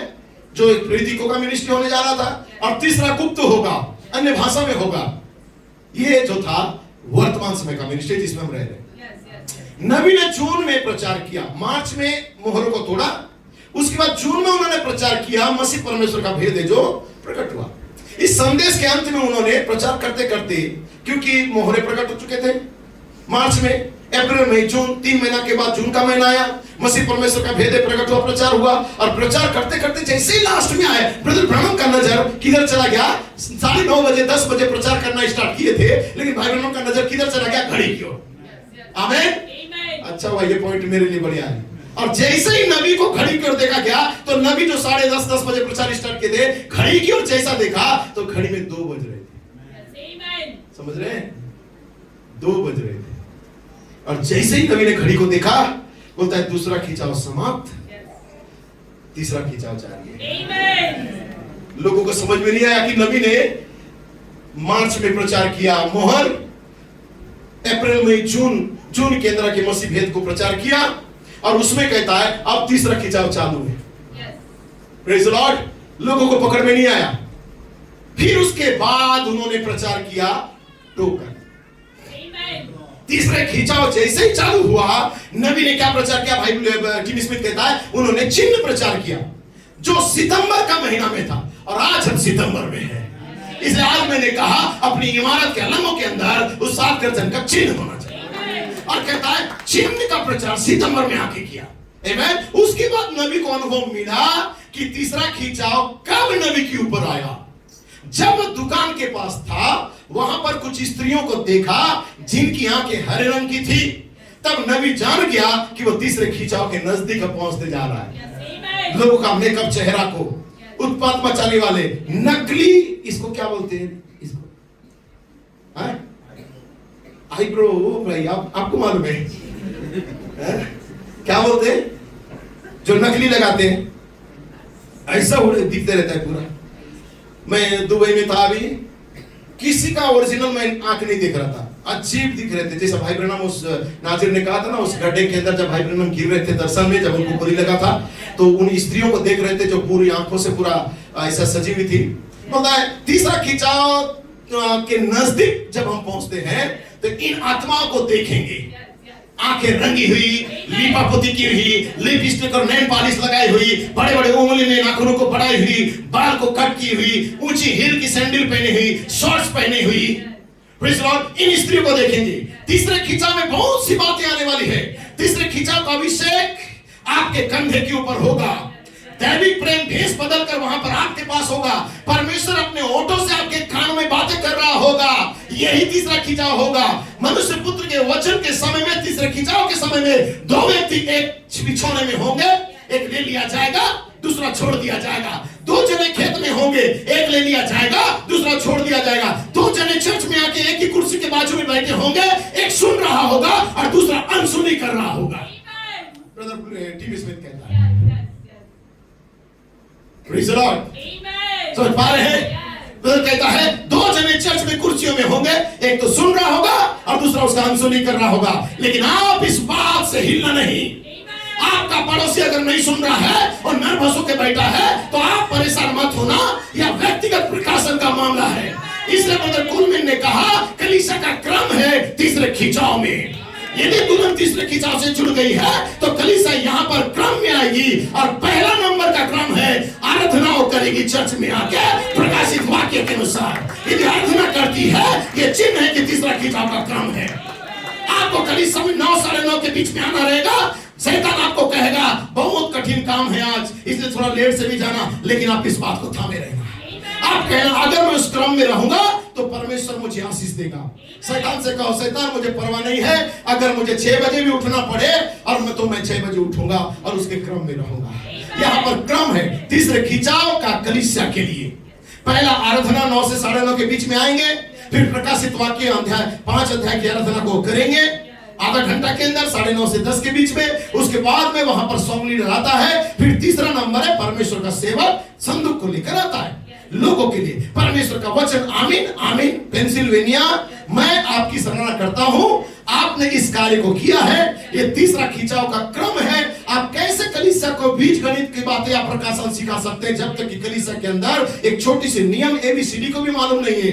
जो एक प्रीतिको का मिनिस्ट्री होने जा रहा था, और तीसरा गुप्त होगा, अन्य भाषा में होगा। ये जो था वर्तमान समय का मिनिस्ट्री जिसमें हम रह रहे हैं। नबी ने जून में प्रचार किया, मार्च में मोहरों को तोड़ा, उसके बाद जून में उन्होंने प्रचार किया मसीह परमेश्वर का भेद है जो प्रकट हुआ। इस संदेश के अंत में उन्होंने प्रचार करते करते, क्योंकि मोहरे प्रकट हो चुके थे मार्च में, अप्रैल मई जून, 3 महीना के बाद जून का महीना आया, मसीह परमेश्वर का भेद प्रकट हुआ, प्रचार हुआ, और प्रचार करते करते जैसे ही लास्ट में आए, ब्रदर ब्रैनम का नजर किधर चला गया? 9:30 बजे 10 बजे प्रचार करना स्टार्ट किए थे, लेकिन भाई ब्रैनम का नजर किधर चला गया? घड़ी की ओर। आमीन। अच्छा हुआ, ये पॉइंट मेरे लिए बढ़िया है। और जैसे ही नबी को घड़ी की ओर देखा गया, तो नबी जो 10:30 बजे प्रचार स्टार्ट किए थे, घड़ी की ओर जैसा देखा तो घड़ी में 2 बज रहे थे। समझ रहे हैं? 2 बज रहे थे। और जैसे ही नबी ने घड़ी को देखा, बोलता है दूसरा खिंचाव समाप्त, तीसरा खिंचाव जारी है। लोगों को समझ में नहीं आया कि नबी ने मार्च में प्रचार किया मोहर, अप्रैल मई जून के अंदर के मसीह भेद को प्रचार किया, और उसमें कहता है अब तीसरा खिंचाव चालू है। Praise the Lord. लोगों को पकड़ में नहीं आया। फिर उसके बाद उन्होंने प्रचार किया टोकन। तीसरे खिंचाव जैसे ही चालू हुआ, नबी ने क्या प्रचार किया? भाई टीम स्मिथ कहता है उन्होंने चिन्ह प्रचार किया जो सितंबर का महीना में था, और आज हम सितंबर में हैं। इसलिए आज मैंने कहा अपनी इमारत के अलंगों के अंदर उस 7 गर्जन का चिन्ह होना चाहिए, और कहता है चिन्ह का प्रचार सितंबर में आके किया। आमीन। उसके बाद नबी को अनुभव मिला कि तीसरा खिंचाव कब नबी के ऊपर आया? जब दुकान के पास था, वहां पर कुछ स्त्रियों को देखा जिनकी आंखें हरे रंग की थी, तब नबी जान गया कि वो तीसरे खिंचाव के नजदीक पहुंचते जा रहा है। लोगों का मेकअप चेहरा को उत्पात मचाने वाले नकली, इसको क्या बोलते हैं? इसको आईब्रो भाई, आपको मालूम है? क्या बोलते हैं जो नकली लगाते हैं? ऐसा दिखते रहता है पूरा। मैं दुबई में था अभी, किसी का ओरिजिनल मैं आंख नहीं देख रहा था, अजीब दिख रहे थे। जैसा भाई ब्रैनम उस नाजिर ने कहा था ना, उस गड्ढे के अंदर जब भाई ब्रैनम गिर रहे थे दर्शन में, जब उनको गोली लगा था, तो उन स्त्रियों को देख रहे थे जो पूरी आंखों से पूरा ऐसा सजी हुई थी। बोलता है तीसरा खिंचाव के नजदीक जब हम पहुंचते हैं तो इन आत्माओं को देखेंगे, आंखें रंगी हुई, लीपापोती की हुई, लिपस्टिक और नेल पॉलिश लगाई हुई, बड़े बड़े उंगली में नाखूनों को बढ़ाई हुई, बाल को कट की हुई, ऊंची हील की सैंडल पहनी हुई, शॉर्ट्स पहनी हुई। Praise Lord. इन स्त्रियों को देखेंगे। तीसरे खिंचाव में बहुत सी बातें आने वाली है। तीसरे खिंचाव का अभिषेक आपके कंधे के ऊपर होगा। दैविक प्रेम भेष बदलकर वहां पर आपके पास होगा। परमेश्वर अपने होठों से आपके कानों में बातें कर रहा होगा। यही तीसरा खिंचाव होगा। मनुष्य पुत्र के वचन के समय में, तीसरे खिंचाव के समय में 2 व्यक्ति एक बिछौने में होंगे, एक ले लिया जाएगा, दूसरा छोड़ दिया जाएगा। 2 जने खेत में होंगे, एक ले लिया जाएगा, दूसरा छोड़ दिया जाएगा। 2 जने चर्च में आके एक ही कुर्सी के बाजू में बैठे होंगे, एक सुन रहा होगा और दूसरा अनसुनी कर रहा होगा। ब्रदर टीवी स्मिथ कहता है। Praise the Lord. समझ पा रहे हैं? ब्रदर कहता है 2 जने चर्च में कुर्सियों में होंगे, एक तो सुन रहा होगा और दूसरा उसका अनसुनी कर रहा होगा। लेकिन आप इस बात से हिलना नहीं। आपका पड़ोसी अगर नहीं सुन रहा है और नर्वस होकर बैठा है तो आप परेशान मत होना, यह व्यक्तिगत प्रकाशन का मामला है। इसलिए ब्रदर कुलमिन ने कहा कलीसिया का क्रम है तीसरे खिंचाव में। यदि दुल्हन तीसरे खिंचाव से जुड़ गई है तो कलीसिया यहाँ पर क्रम में आएगी, और पहला नंबर का क्रम है आराधना करेगी चर्च में आके प्रकाशित वाक्य के अनुसार। यदि आराधना करती है, ये चिन्ह है कि तीसरा खिंचाव का क्रम है। आपको कलीसिया में 9 साढ़े 9 के बीच में आना रहेगा। शैतान आपको कहेगा बहुत कठिन काम है आज, इसलिए थोड़ा लेट से भी जाना, लेकिन आप इस बात को थामे रहना। आप कहना अगर मैं उस क्रम में रहूंगा तो परमेश्वर मुझे आशीष देगा। शैतान से कहो शैतान मुझे परवाह नहीं है, अगर मुझे 6 बजे भी उठना पड़े और मैं 6 बजे उठूंगा और उसके क्रम में रहूंगा। यहाँ पर क्रम है तीसरे खिंचाव का कलीसिया के लिए। पहला आराधना 9 से साढ़े 9 के बीच में आएंगे, फिर प्रकाशित वाक्य अध्याय 5 अध्याय की आराधना को करेंगे आधा घंटा के अंदर 9:30 से 10 के बीच में। उसके बाद में वहां पर सॉन्ग लीडर आता है। फिर तीसरा नंबर है परमेश्वर का सेवक संदूक को लेकर आता है। लोगों के लिए परमेश्वर का वचन। आमीन आमीन। पेंसिल्वेनिया, मैं आपकी सराहना करता हूं, आपने इस कार्य को किया है। ये तीसरा खिंचाव का क्रम है। आप कैसे कलीसिया को बीज गणित की बातें या प्रकाशन सिखा सकते हैं जब तक कि कलीसिया के अंदर एक छोटी सी नियम ABCD को भी मालूम नहीं है,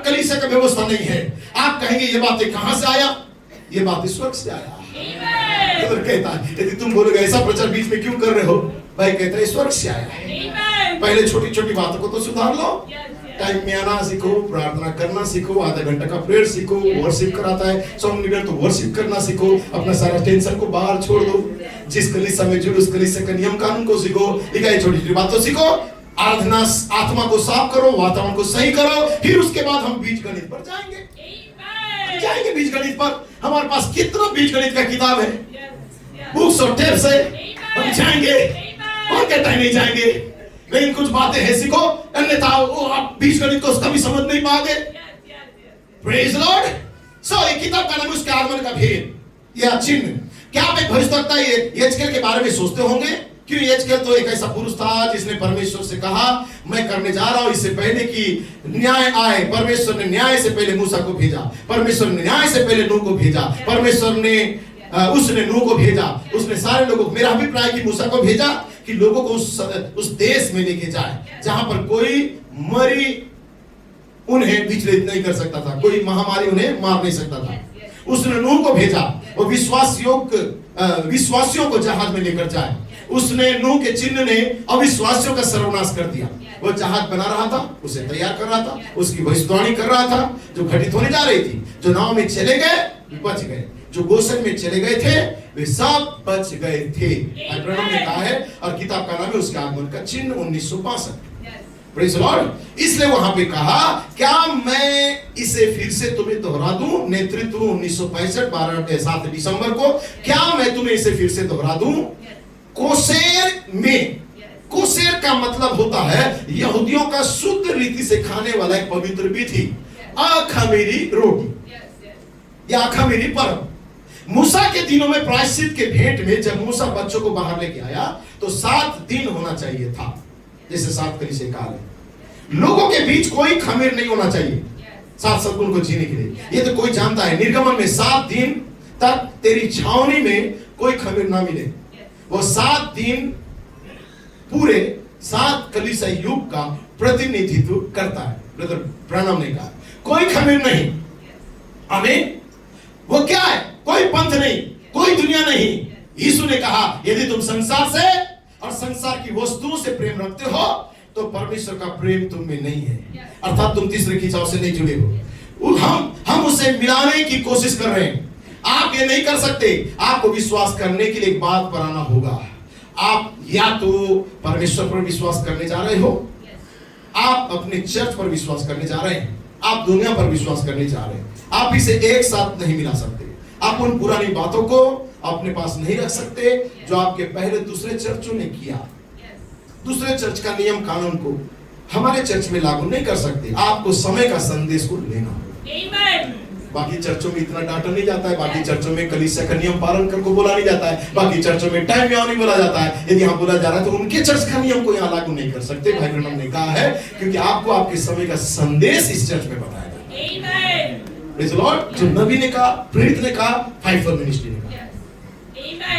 कलीसिया का व्यवस्था नहीं है। आप कहेंगे ये बातें कहां से आया? ये बात स्वर्ग से आया। तो कहता है यदि तुम बोलोगे ऐसा प्रचार बीच में क्यों कर रहे हो, भाई कहता है स्वर्ग से आया है। पहले छोटी छोटी बातों को तो सुधार लो। टाइम में आना सीखो, प्रार्थना करना सीखो, आधा घंटा का प्रेयर सीखो, वर्शिप कराता है सॉन्ग लीडर तो वर्शिप करना सीखो, अपना सारा टेंशन को बाहर छोड़ दो, जिस कलीसिया में जुड़ो उस कलीसिया का नियम कानून को सीखो। ठीक है, छोटी छोटी बातों सीखो, आराधना आत्मा को साफ करो, वातावरण को सही करो, फिर उसके बाद हम बीज गणित पर जाएंगे। बीज गणित पर हमारे पास कितना बीज गणित का किताब है, बुक्स और टेप्स है, हम जाएंगे। और कहता है नहीं जाएंगे, लेकिन कुछ बातें हैं सीखो, अन्यथा वो आप बीज गणित को कभी समझ नहीं पाओगे। Praise Lord. सो एक किताब का नाम उसके आगमन का भेद या चिन्ह। क्या आप एक भविष्यवक्ता यहेजकेल के बारे में सोचते होंगे? क्यों यहेजकेल तो एक ऐसा पुरुष था जिसने परमेश्वर से कहा मैं करने जा रहा हूं, इससे पहले कि न्याय आए। परमेश्वर ने न्याय से पहले मूसा को भेजा, परमेश्वर ने न्याय से पहले नूह को भेजा, परमेश्वर ने उसने नूह को भेजा, उसने सारे लोगों को, मेरा अभिप्राय कि मूसा को भेजा कि लोगों को उस देश में लेके जाए जहां पर कोई मरी उन्हें विचलित नहीं कर सकता था, कोई महामारी उन्हें मार नहीं सकता था। उसने नूह को भेजा वो विश्वासियों को जहाज में लेकर जाए। उसने नूह के चिन्ह ने अविश्वासियों का सर्वनाश कर दिया। वो जहाज बना रहा था, उसे तैयार कर रहा था, उसकी भविष्यवाणी कर रहा था जो घटित होने जा रही थी। जो नाव में चले गए बच गए, जो गोशन में चले गए थे वे सब बच गए थे। ने कहा है और किताब का नाम है उसके आगमन का चिन्ह 1962। Praise Lord. इसलिए वहां पे कहा क्या मैं इसे फिर से तुम्हें दोहरा दूं? नेतृत्व 1965 7 दिसंबर को, क्या मैं तुम्हें इसे फिर से दोहरा दूं? कोसेर में, कोसेर का मतलब होता है यहूदियों का शुद्ध रीति से खाने वाला एक पवित्र विधि, अखमीरी रोटी या अखमीरी पर्व। मूसा के दिनों में प्रायश्चित के भेंट में जब मूसा बच्चों को बाहर लेके आया तो 7 दिन होना चाहिए था, जैसे 7 कलीसिया काल है। लोगों के बीच कोई खमीर नहीं होना चाहिए 7 सद्गुण को जीने के लिए। ये तो कोई जानता है, निर्गमन में 7 दिन तक तेरी छावनी में कोई खमीर ना मिले। वो 7 दिन पूरे 7 कलीसिया युग का प्रतिनिधित्व करता है। ब्रदर ब्रैनम ने कहा कोई खमीर नहीं। आमीन। वो क्या है? कोई पंथ नहीं, कोई दुनिया नहीं। यीशु ने कहा यदि तुम संसार से और संसार की वस्तुओं से प्रेम रखते हो तो परमेश्वर का प्रेम तुम में नहीं है, अर्थात तुम तीसरे खिंचाव से नहीं जुड़े हो। हम उसे मिलाने की कोशिश कर रहे हैं। आप ये नहीं कर सकते। आपको विश्वास करने के लिए एक बात पर आना होगा। आप या तो परमेश्वर पर विश्वास करने जा रहे हो, आप अपने चर्च पर विश्वास करने जा रहे हैं, आप दुनिया पर विश्वास करने जा रहे हैं। आप इसे एक साथ नहीं मिला सकते। आप उन पुरानी बातों को अपने पास नहीं रख सकते जो आपके पहले दूसरे चर्चों ने किया। दूसरे चर्च का नियम कानून को हमारे चर्च में लागू नहीं कर सकते। आपको समय का संदेश को लेना होगा। बाकी चर्चों में इतना डांटा नहीं जाता है, बाकी चर्चों में कलीसिया का नियम पालन कर को बोला नहीं जाता है, बाकी चर्चों में टाइम में नहीं बोला जाता है। यदि यहाँ बोला जा रहा है तो उनके चर्च का नियम को यहाँ लागू नहीं कर सकते। भाई ब्रैनम ने कहा है क्योंकि आपको आपके समय का संदेश इस चर्च में बताया जाता है। Praise Lord. जो नबी ने कहा, प्रेरित ने कहा, फाइवफोल्ड मिनिस्ट्री ने कहा।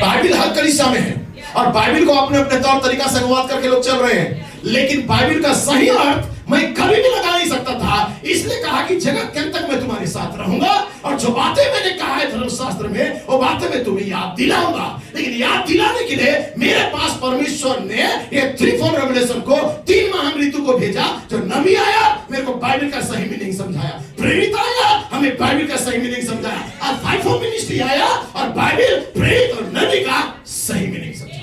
बाइबिल हर कलीसिया में है और बाइबिल को अपने अपने तौर तरीका से अनुवाद करके लोग चल रहे हैं, लेकिन बाइबिल का सही अर्थ मैं कभी भी लगा नहीं सकता था। इसलिए कहा कि जगत के अंत तक मैं तुम्हारे साथ रहूंगा और जो बातें मैंने कहा है धर्मशास्त्र में वो बातें मैं तुम्हें याद दिलाऊंगा। लेकिन याद दिलाने के लिए मेरे पास परमेश्वर ने ये 3-4 रेवलेशन को 3 महामृत्यु को भेजा। जो नबी आया मेरे को बाइबिल का सही मीनिंग समझाया, प्रेरित आया हमें बाइबिल का सही मीनिंग समझाया, और 5 मिनिस्ट्री आया और बाइबिल, प्रेरित और नबी का सही मीनिंग समझाया।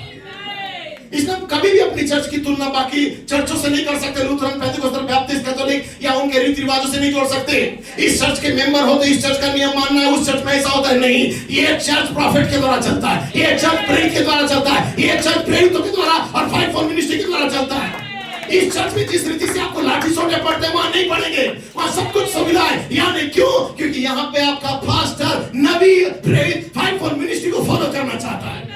इसलिए हम कभी भी अपनी चर्च की तुलना बाकी चर्चों से नहीं कर सकते। लूथरन, पेंटेकोस्टल, बैप्टिस्ट, कैथोलिक या उनके रीति रिवाजों से नहीं जोड़ सकते। इस चर्च के मेंबर हो तो इस चर्च का नियम मानना है, उस चर्च में ऐसा होता है नहीं। ये चर्च प्रॉफिट के द्वारा चलता है, ये चर्च प्रेरित के द्वारा चलता है, ये चर्च प्रेरितों के द्वारा और 5 मिनिस्ट्री के द्वारा चलता है। इस चर्च में जिस रीति से आपको लाठी सोटे पड़ते हैं वहां नहीं पड़ेंगे, वहां सब कुछ सुविधा है। यहाँ नहीं। क्यों? क्योंकि यहाँ पे आपका पास्टर नबी, प्रेरित, 5 मिनिस्ट्री को फॉलो करना चाहता है।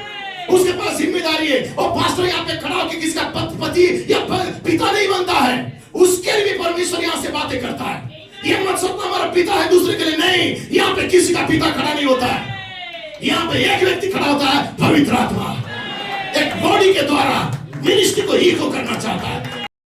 उसके पास जिम्मेदारी है और पास्टर यहाँ पे खड़ा होकर किसका पति या पिता नहीं बनता है। परमेश्वर यहाँ से बातें करता है। ये मत सोचना हमारा पिता है दूसरे के लिए, नहीं। यहाँ पे किसी का पिता खड़ा नहीं होता है। यहाँ पे एक व्यक्ति खड़ा होता है, पवित्र आत्मा। एक बॉडी के द्वारा मिनिस्ट्री को इको करना चाहता है।